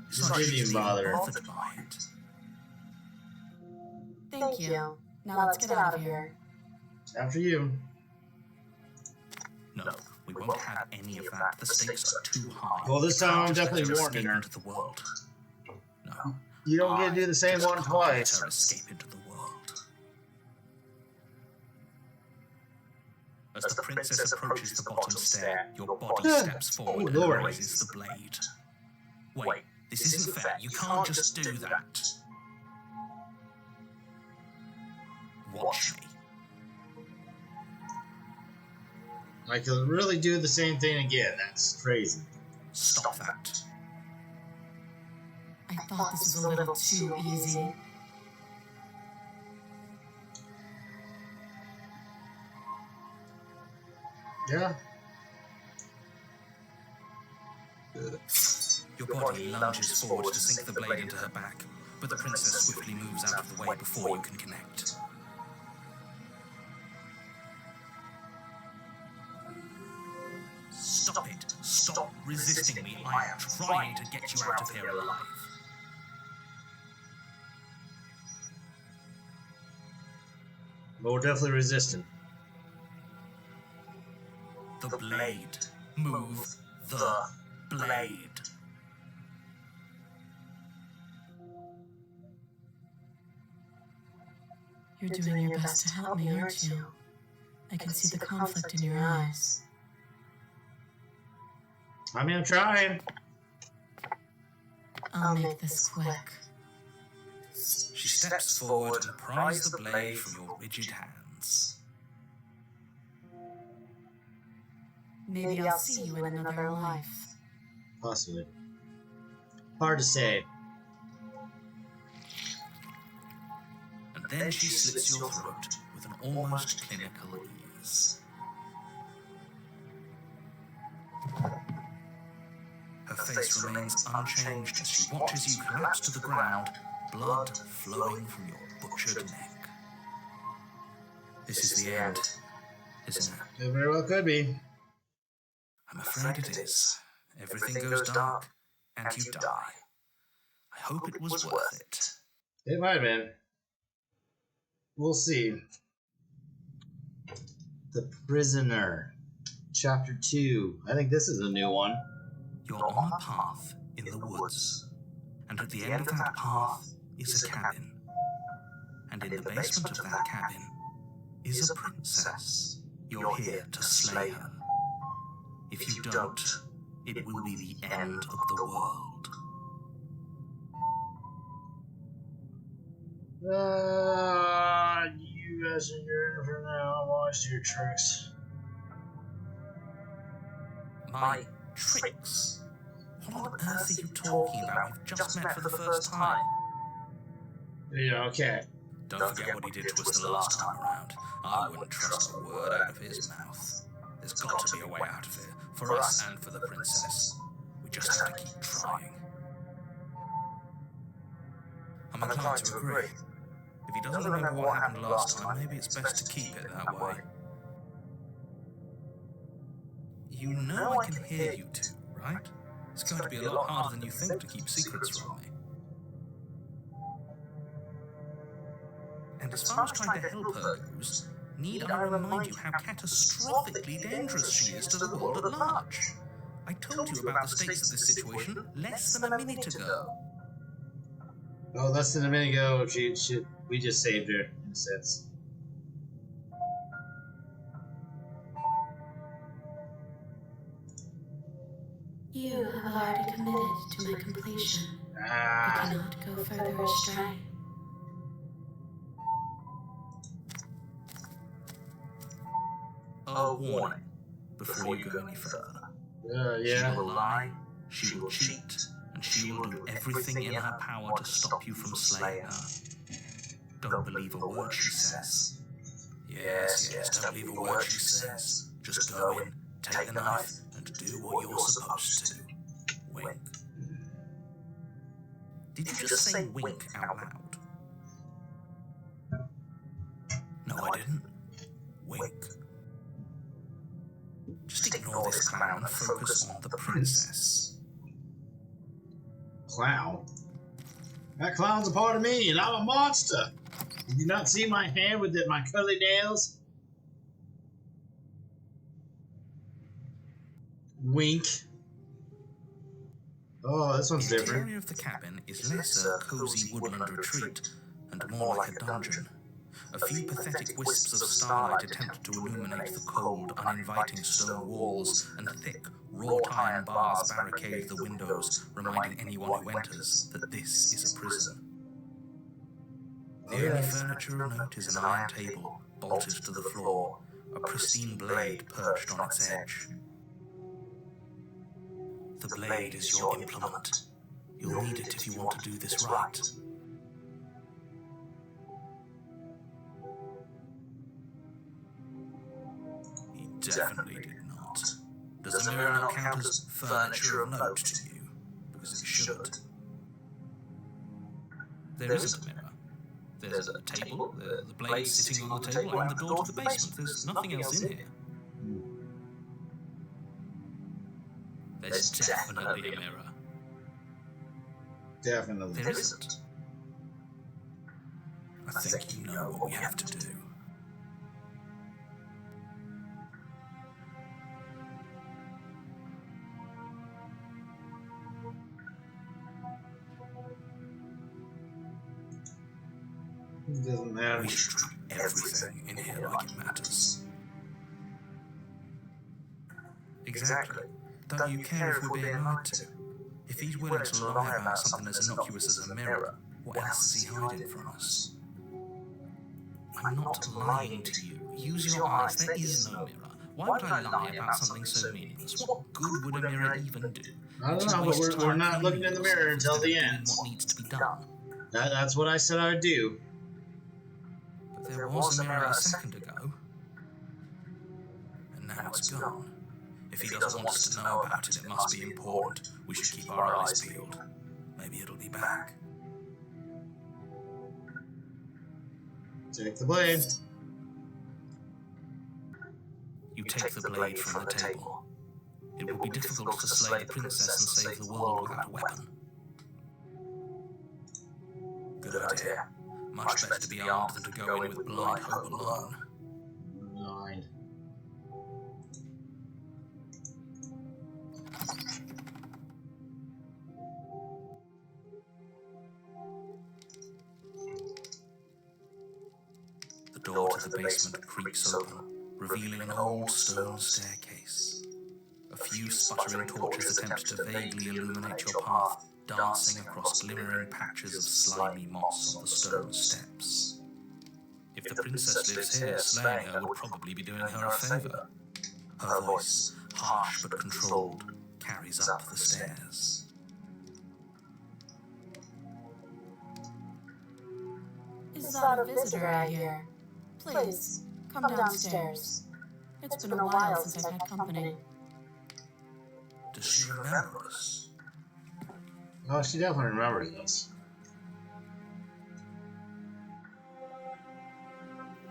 It's like Didn't she's even even bother. bothered by it. Thank you. Now let's get out of here. After you. No, we won't have any of that. The stakes are too high. Well, this time I'm Just let definitely her warning escape her. into the world. No. You don't get to do the same just one can't twice. Let her escape into the world. As the princess approaches the bottom stair, your body steps forward and Lord. raises the blade. Wait, this isn't fair. You can't just do that. Watch me. I could really do the same thing again. That's crazy. Stop that. I thought this was a little too easy. Yeah. Your body lunges forward to sink the blade into her back, but the princess swiftly moves out of the way before you can connect. Stop it! Stop resisting me! I am trying to get you out of here alive. But we're definitely resistant. The blade. Move the blade. You're doing your best to help me, aren't you? I can see the conflict in your eyes. I mean, I'm trying. I'll make this quick. She steps forward and pries the blade from your rigid hands. Maybe I'll see you in another life. Possibly. Hard to say. And then she slits your throat with an almost clinical ease. Her face remains unchanged as she watches you collapse to the ground, blood flowing from your butchered neck. This is the end, isn't it? It very well could be. I'm afraid it is. Everything goes dark, and you die. I hope it was worth it. It might have been. We'll see. The Prisoner. Chapter 2. I think this is a new one. You're on a path in the woods, and at the end of that path is a cabin. and in the basement of that cabin is a princess. You're here to slay her. If you don't, it will be the end of the world. You guys are here for now. I'll watch your tricks. My tricks? What on earth are you talking about? We've just met for the first time. Yeah, okay. Don't forget what he did to us the last time around. I wouldn't trust a word out of his mouth. There's got to be a way out of here, for us and for the princess. We just have to keep trying. I'm inclined to agree. If he doesn't remember what happened last time, maybe it's best to keep it that way. You know I can hear you two, right? It's going to be a lot harder than you think to keep secrets from me. And as far as trying to help her goes, need I remind you how catastrophically dangerous she is to the world at large? I told you about the stakes of this situation less than a minute ago. Oh, less than a minute ago, we just saved her, in a sense. You have already committed to my completion. You cannot go further astray. A warning before you go any further. Yeah. She will lie, she will cheat, and she will do everything in her power to stop you from slaying her. Don't believe a word she says. Yes, don't believe a word she says. Just go in, take the knife, and do what you're supposed to. Wink. Did you just say wink out loud? No, I didn't. Wink. Just ignore this clown and focus on the princess. Clown? That clown's a part of me, and I'm a monster. Did you not see my hand with my curly nails? Wink. Oh, this one's The different. interior of the cabin is less a cozy woodland retreat and more like a dungeon. A few pathetic wisps of starlight attempt to illuminate the cold, uninviting stone walls, and thick, wrought iron bars barricade the windows, reminding anyone who enters that this is a prison. The only furniture of note is an iron table, bolted to the floor, a pristine blade perched on its edge. The blade is your implement. You'll need it if you want to do this right. He definitely did not. Does the mirror not count as furniture of note to you? Because it should. There isn't a mirror. There's a table, the blade sitting on the table, and the door to the basement. There's nothing else in here. There's definitely a mirror. Definitely. There isn't. I think you know what we have to do. It doesn't matter. We should treat everything in here like it matters. Exactly. Don't you care if we're being lied to? If he's willing to lie about something as innocuous as a mirror, what else is he hiding from us? I'm not lying to you. Use your eyes. There is no mirror. Why would I lie about something so meaningless? What good would a mirror even do? I don't know, but we're not looking in the mirror until the end. What needs to be done? That's what I said I would do. But there was a mirror a second ago. And now it's gone. If he doesn't want us to know about it, it must be important. We should keep our eyes peeled. Maybe it'll be back. Take the blade. You take the blade from the table. It will be difficult to slay the princess and save the world without a weapon. Good idea. Much better to be armed than to go in with blind hope alone. Blind. door to the basement creaks open, revealing an old stone staircase. A few sputtering torches attempt to vaguely illuminate your path, dancing across glimmering patches of slimy moss on the stone steps. If the princess lives here, slaying her would probably be doing her a favour. Her voice, harsh but controlled, carries up the stairs. Is that a visitor I hear? Please, come downstairs. It's been a while since I've had company. Does she remember us? Oh, she definitely remembers us.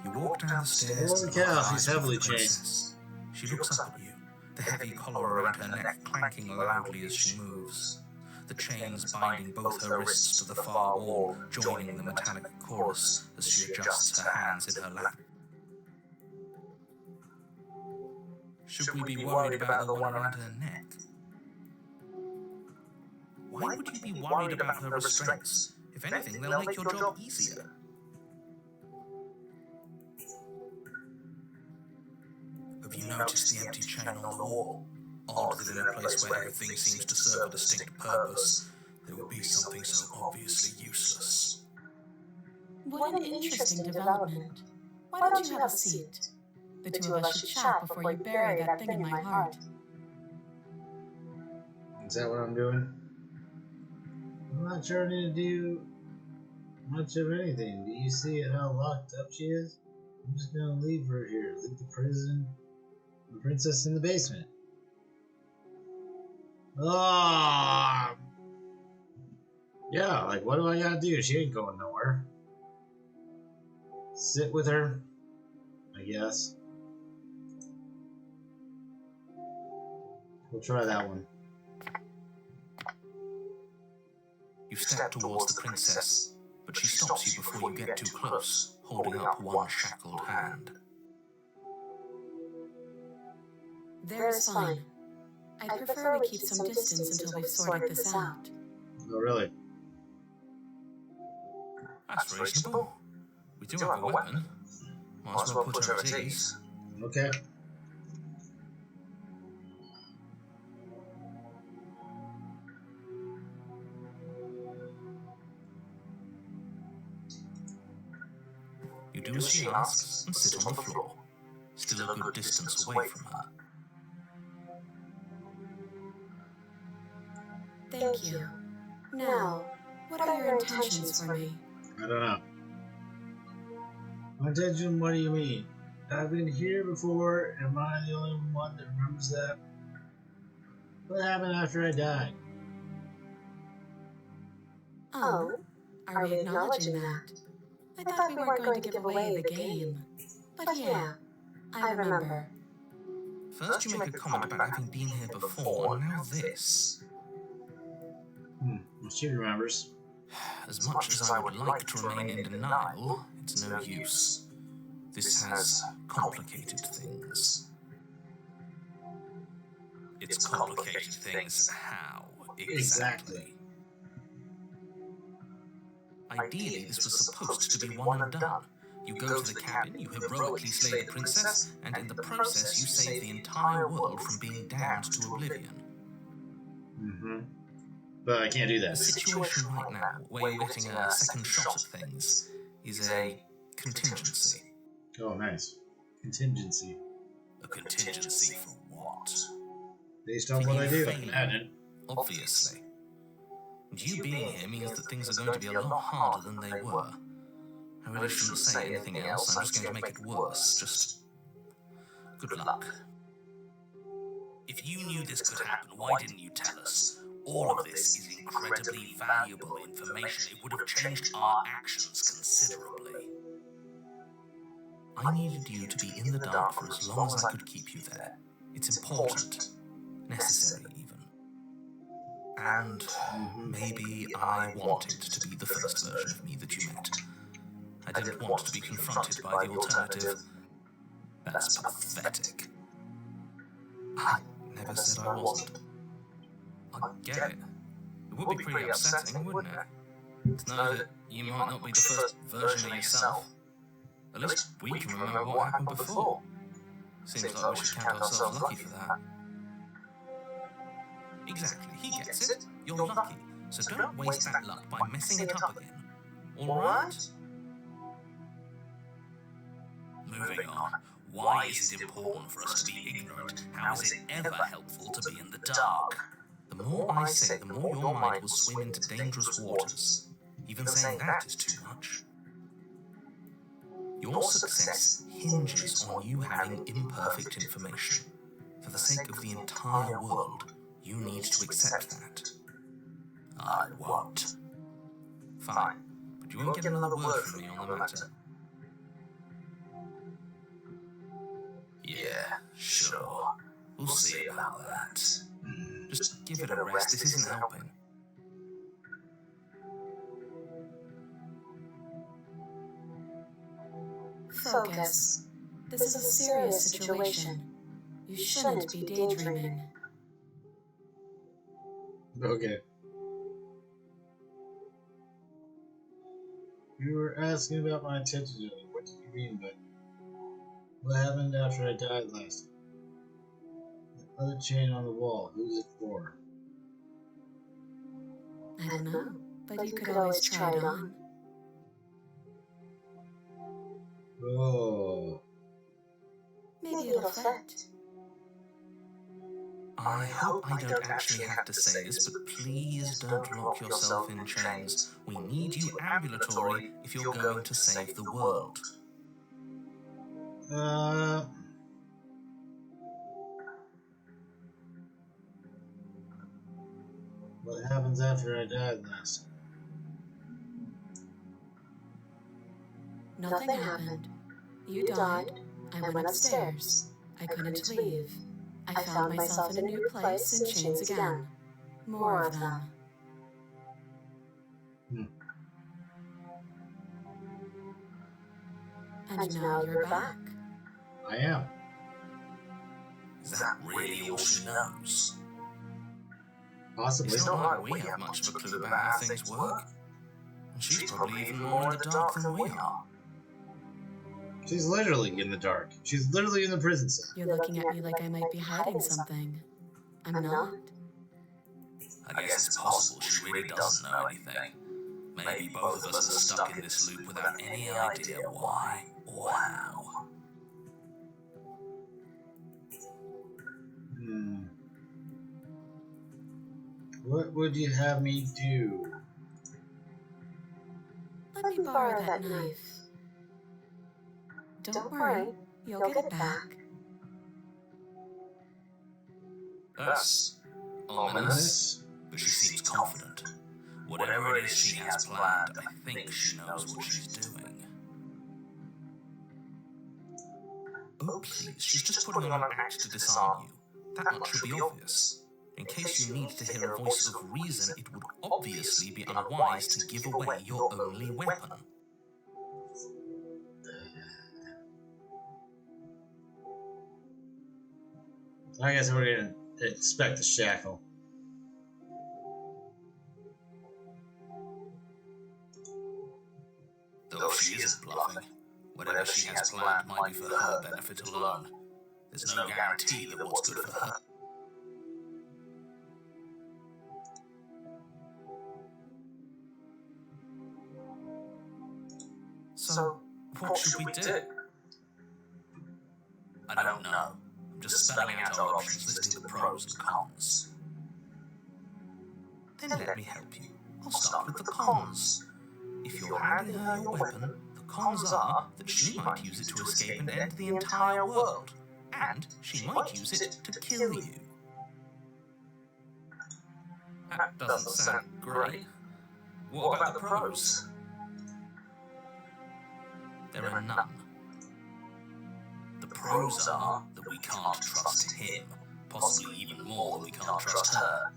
You walk down the stairs. Holy cow, she's heavily changed. She looks up at you, the heavy collar around her neck clanking loudly as she moves. The chains binding both her wrists to the far wall, joining the metallic chorus as she adjusts her hands in her lap. Should we be worried about the one around her neck? Why would you be worried about her restraints? If anything, they'll make your job easier. Have you noticed the empty chain on the wall? Odd that in a place where everything seems to serve a distinct purpose, there would be something so obviously useless. What an interesting development. Why don't you have a seat? The two of us should chat before you bury that thing in my heart. Is that what I'm doing? I'm not sure I need to do much of anything. Do you see how locked up she is? I'm just gonna leave her here. Leave the prison. The princess in the basement. Oh! Yeah, like, what do I gotta do? She ain't going nowhere. Sit with her, I guess. We'll try that one. You step towards the princess, but she stops you before you get too close, holding up one shackled hand. There's fine. I'd prefer we keep some distance until we've sorted this out. Oh, really? That's reasonable. We do have a weapon. Might as well put her at ease. Okay. You do as she asks and sit on the floor, still a good distance away from her. Thank you. Now, what are your intentions for me? I don't know. My intention, what do you mean? I've been here before. Am I the only one that remembers that? What happened after I died? Oh, are we acknowledging that? I thought we weren't going to give away the game. But yeah, I remember. First you make a comment about having been here before, and now this. Well, she remembers. As much as I would like to remain in denial, it's no use. This has complicated things. It's complicated things how exactly? Ideally, this was supposed to be one and done. You go to the cabin, you heroically slay the princess, and in the process you save the entire world from being damned to oblivion. Mm-hmm. But I can't do that. The situation right now, where you're getting a second shot at things, is a contingency. Oh, nice. Contingency. A contingency for what? Based on what I do, I imagine. Obviously. And you being here means that things are going to be a lot harder than they were. I really shouldn't say anything else, I'm just going to make it worse. Just good luck. If you knew this could happen, why didn't you tell us? All of this is incredibly valuable information. It would have changed our actions considerably. I needed you to be in the dark for as long as I could keep you there. It's important. Necessary, even. And maybe I wanted to be the first version of me that you met. I didn't want to be confronted by the alternative. That's pathetic. I never said I wasn't. I get it. It would be pretty upsetting, wouldn't it? To know that you might not be the first version of yourself. At least we can remember what happened before. Seems like we should count ourselves lucky for that. Exactly, he gets it. You're lucky, so don't waste that luck by messing it up again. Alright? Moving on. Why is it important for us to be ignorant? How is it ever helpful to be in the dark? The more I say, the more your mind will swim into dangerous waters. Even saying that is too much. Your success hinges on you having imperfect information. For the sake of the entire world, you need to accept that. I won't. Fine, but you won't get another word from me on the matter. Yeah, sure. We'll see about that. Just give it a rest, this isn't helping. Focus. This is a serious situation. You shouldn't be daydreaming. Okay. You were asking about my attention to it. What did you mean by what happened after I died last? The other chain on the wall. Who's it for? I don't know, but you could always try it on. Oh. Maybe it'll fit. I hope I don't actually have to say this, but please don't lock yourself in chains. We need you ambulatory if you're going to save the world. What happens after I died last? Nothing happened. You died. I went upstairs. I couldn't leave. I found myself in a new place in chains again. More of them. And now you're back. I am. Is that really all she knows? Possibly. It's not like we have much of a clue about how things work. And she's probably even more in the dark than we are. She's literally in the dark. She's literally in the prison cell. You're looking at me like I might be hiding something. I'm not. I guess it's possible she really doesn't know anything. Maybe both of us are stuck in this loop without any idea why or how. What would you have me do? Let me borrow that knife. Don't worry, you'll get it back. That's ominous, but she seems confident. Whatever it is she has planned, I think she knows what she's doing. Oh please, she's just putting on an act to disarm you. That much should be obvious. In case you need to hear a voice of reason, it would obviously be unwise to give away your only weapon. I guess we're gonna inspect the shackle. Though she isn't bluffing, whatever she has planned might be for her benefit alone. There's no guarantee that what's good for her. So, what should we do? I don't know. I'm just spelling out our options, listing the pros and cons. Then let me help you. I'll start with the cons. If you're handing her your weapon, the cons are that she might use it to escape and end the entire world. And she might use it to kill you. That doesn't sound great. What about the pros? There are none. The pros are that we can't trust him, possibly even more than we can't trust her.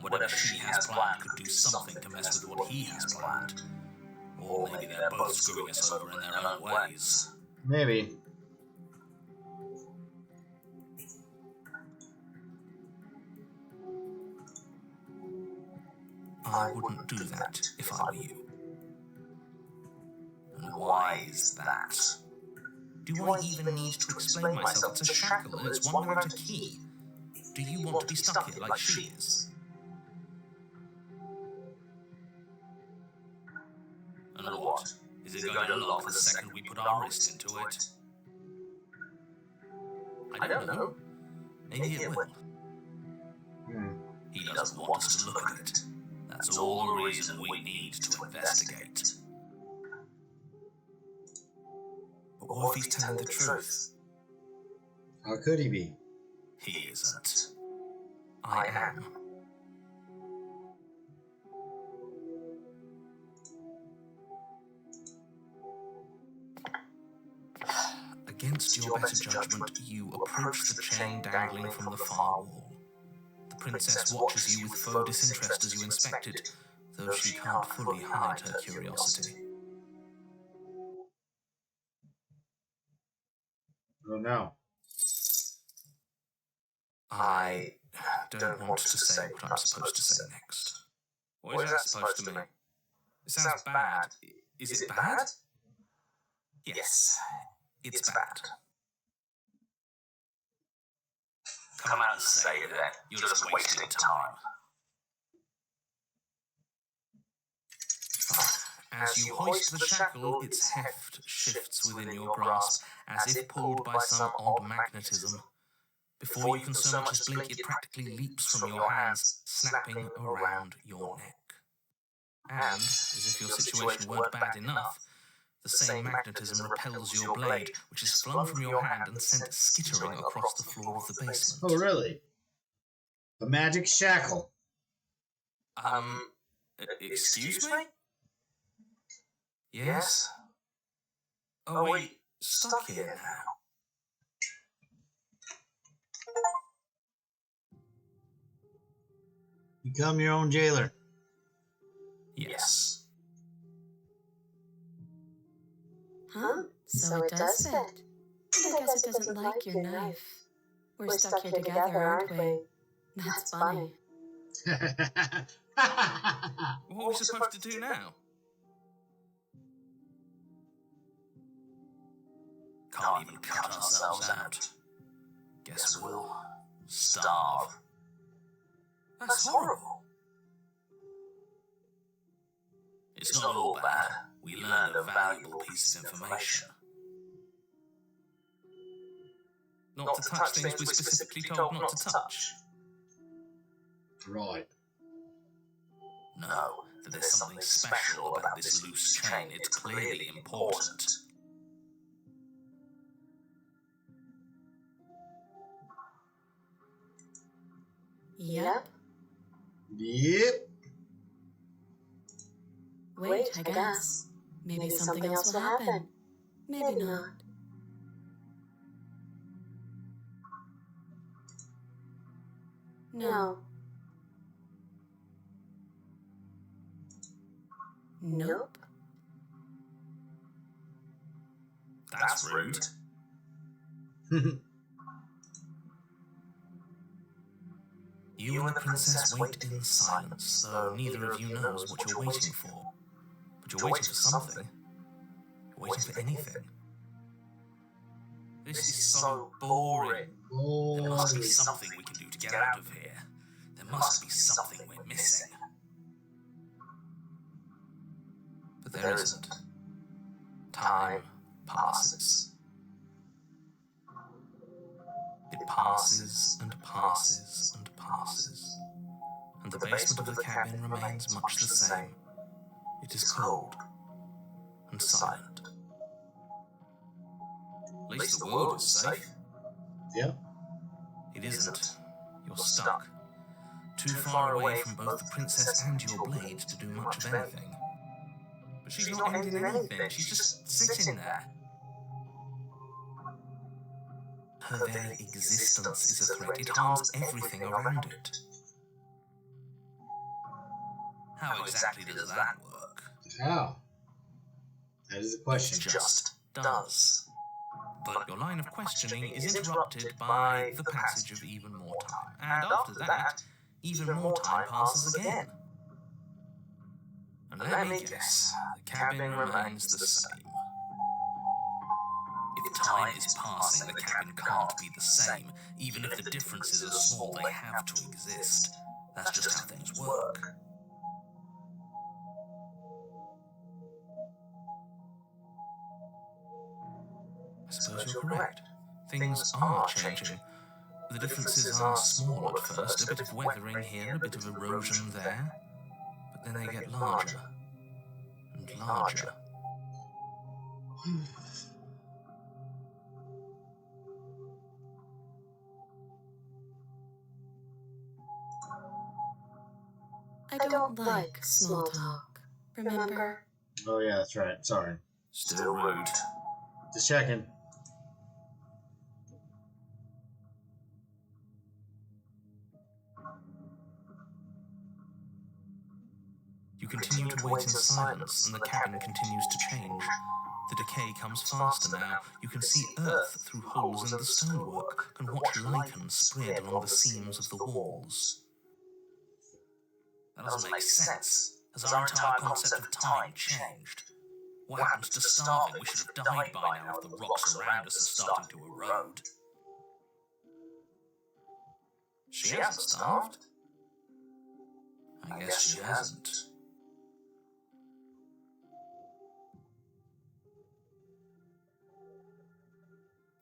Whatever she has planned could do something to mess with what he has planned. Or maybe they're both screwing us over in their own ways. Maybe. I wouldn't do that if I were you. And why is that? Do I even need to explain myself? It's a shackle and it's one without a key. Do you want to be stuck here like she is? And what? Is it going to lock the second we put our wrist into it? I don't know. Maybe it will. He doesn't want us to look at it. That's all the reason we need to investigate. But what if he's telling the truth? How could he be? He isn't. I am. Against your better judgment, you approach the chain dangling from the far wall. The princess watches you with faux disinterest as you inspect it, though she can't fully hide her curiosity. Oh no. I don't want to say what I'm supposed to say next. What is that supposed to mean? It sounds bad. Is it bad? Yes, it's bad. Come out and say it then. You're just wasting time. As you hoist the shackle, its heft shifts within your grasp, as if pulled by some odd magnetism. Before you can so much as blink, it practically leaps from your hands, snapping around your neck. And, as if your situation weren't bad enough, the same magnetism repels your blade, which is flung from your hand and sent skittering across the floor of the basement. Oh, really? A magic shackle. Excuse me? Yes? Are we stuck here now? Become your own jailer. Yes. Huh? So it does fit. And I guess it doesn't like your knife. We're stuck here together, aren't we? That's funny. What are we supposed to do now? Can't even cut ourselves out. Guess we'll starve. That's horrible. It's not all bad. We learned a valuable piece of information. Not to touch things we're specifically told not to touch. Right. No, that there's something special about this loose chain. It's clearly important. Yep. Yep. Wait, I guess. Maybe something else will happen. Maybe not. No. Nope. That's rude. You and the princess wait in silence, though neither of you knows what you're waiting for. But you're waiting for something. You're waiting for anything. This is so boring. There must be something we can do to get out of here. There must be something we're missing. But there isn't. Time passes. It passes and passes and passes. And the basement of the cabin remains much the same. It is cold and silent. At least the world is safe. Yeah. It isn't. You're stuck. Too far away from both the princess and your blade to do much of anything. But she's not ending anything. She's just sitting there. Her very existence is a threat. It harms everything around it. How exactly does that work? How? That is the question. It just does. But your line of questioning is interrupted by the passage of even more time. And after that, even more time passes again. And let me guess, the cabin remains the same. If time is passing, the cabin can't be the same. Even if the differences are small, they have to exist. That's just how things work. I suppose you're correct. Things are changing. The differences are small at first, a bit of weathering here, a bit of erosion there, but then they get larger and larger. I don't like small talk, remember? Oh yeah, that's right. Sorry. Still rude. Just checking. You continue to wait in silence, and the cabin continues to change. The decay comes faster now. You can see earth through holes in the stonework, can watch lichen spread along the seams of the walls. That doesn't make sense. Has our entire concept of time changed? What happened to starving? We should have died by now if the rocks around us are starting to erode. She hasn't starved. I guess she hasn't.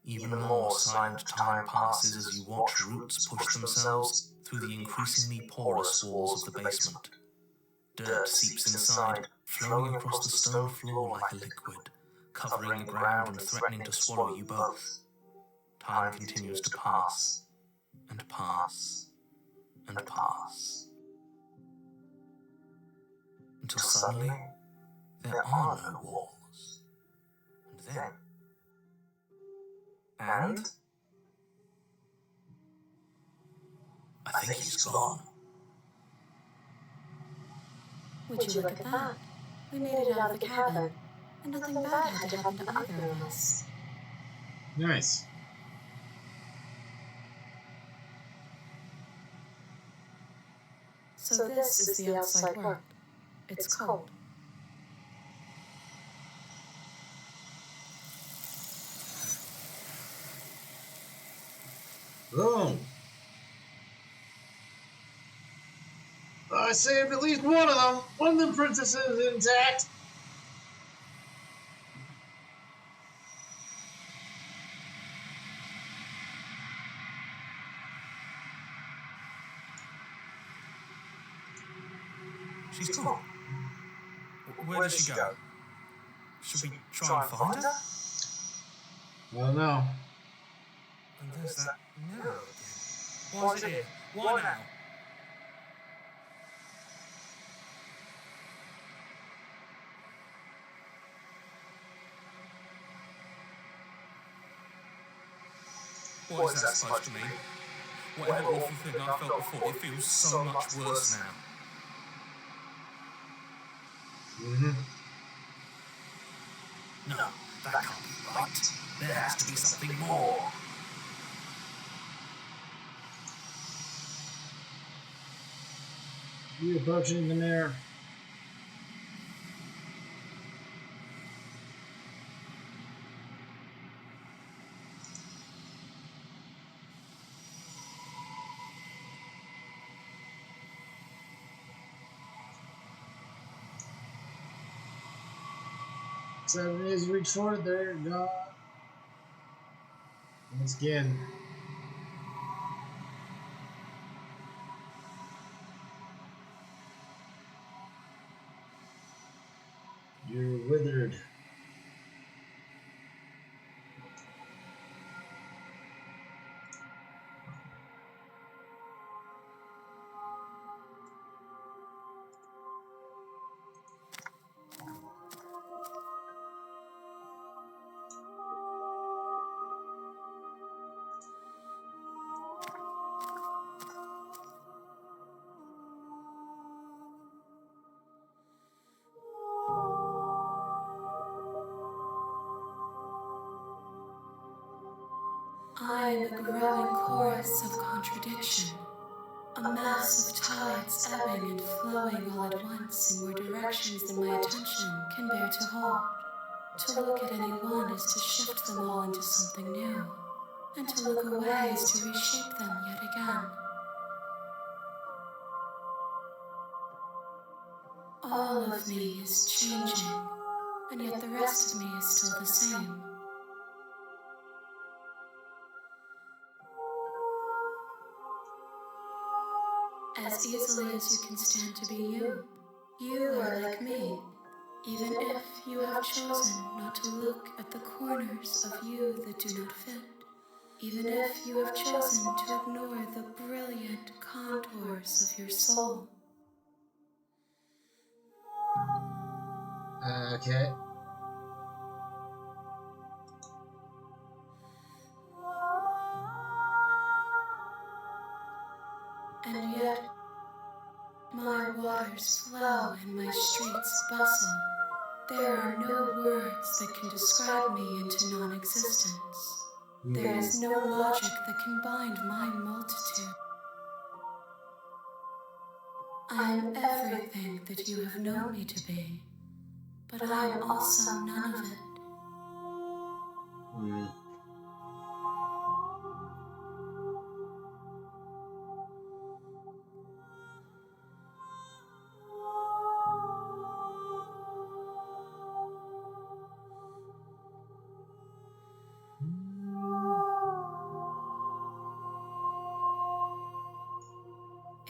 Even more silent time passes as you watch roots push themselves through the increasingly porous walls of the basement. Dirt seeps inside, flowing across the stone floor like a liquid, covering the ground and threatening to swallow you both. Time continues to pass, and pass, and pass. Until suddenly, there are no walls. And then... And? I think he's gone. Would you look at that? We made it out of the cabin, and nothing bad had to happen to either of us. Nice. So this is the outside world. It's cold. Boom. I saved at least one of them. One of them princesses is intact. She's gone. Where does she go? Should we try and find her? I don't know. And there's that mirror again. Why is it here? Why now? What is that supposed to mean? Whatever awful thing I felt before, it feels so much worse now. Mm-hmm. No, that can't be right. There has to be something more. You approaching the mirror. Seven days reach forward, they're gone. Once again. You're withered. I'm a growing chorus of contradiction, a mass of tides ebbing and flowing all at once in more directions than my attention can bear to hold. To look at anyone is to shift them all into something new, and to look away is to reshape them yet again. All of me is changing, and yet the rest of me is still the same. As easily as you can stand to be you, you are like me, even if you have chosen not to look at the corners of you that do not fit, even if you have chosen to ignore the brilliant contours of your soul. Okay. And yet, my waters flow and my streets bustle. There are no words that can describe me into non-existence. There is no logic that can bind my multitude. I am everything that you have known me to be, but I am also none of it.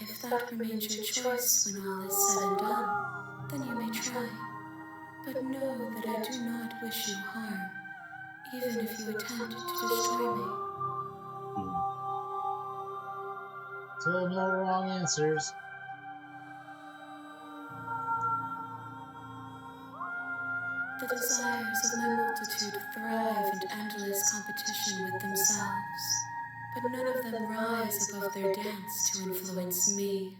If that remains your choice when all is said and done, then you may try. But know that I do not wish you harm, even if you attempt to destroy me. So no wrong answers. The desires of my multitude thrive in endless competition with themselves, but none of them rise above their dance to influence me.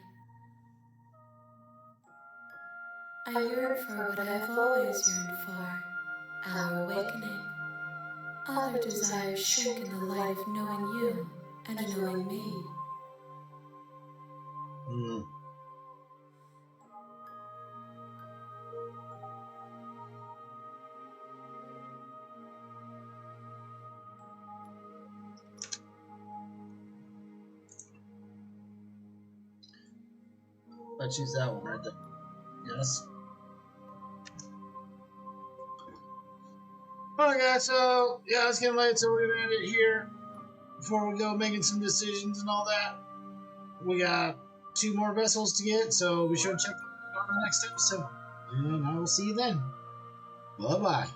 I yearn for what I have always yearned for, our awakening. Other desires shrink in the light of knowing you and knowing me. I choose that one right there. Yes. Alright guys, so yeah, it's getting late, so we're gonna end it here before we go making some decisions and all that. We got 2 more vessels to get, so be sure to check on the next episode. And I will see you then. Bye bye.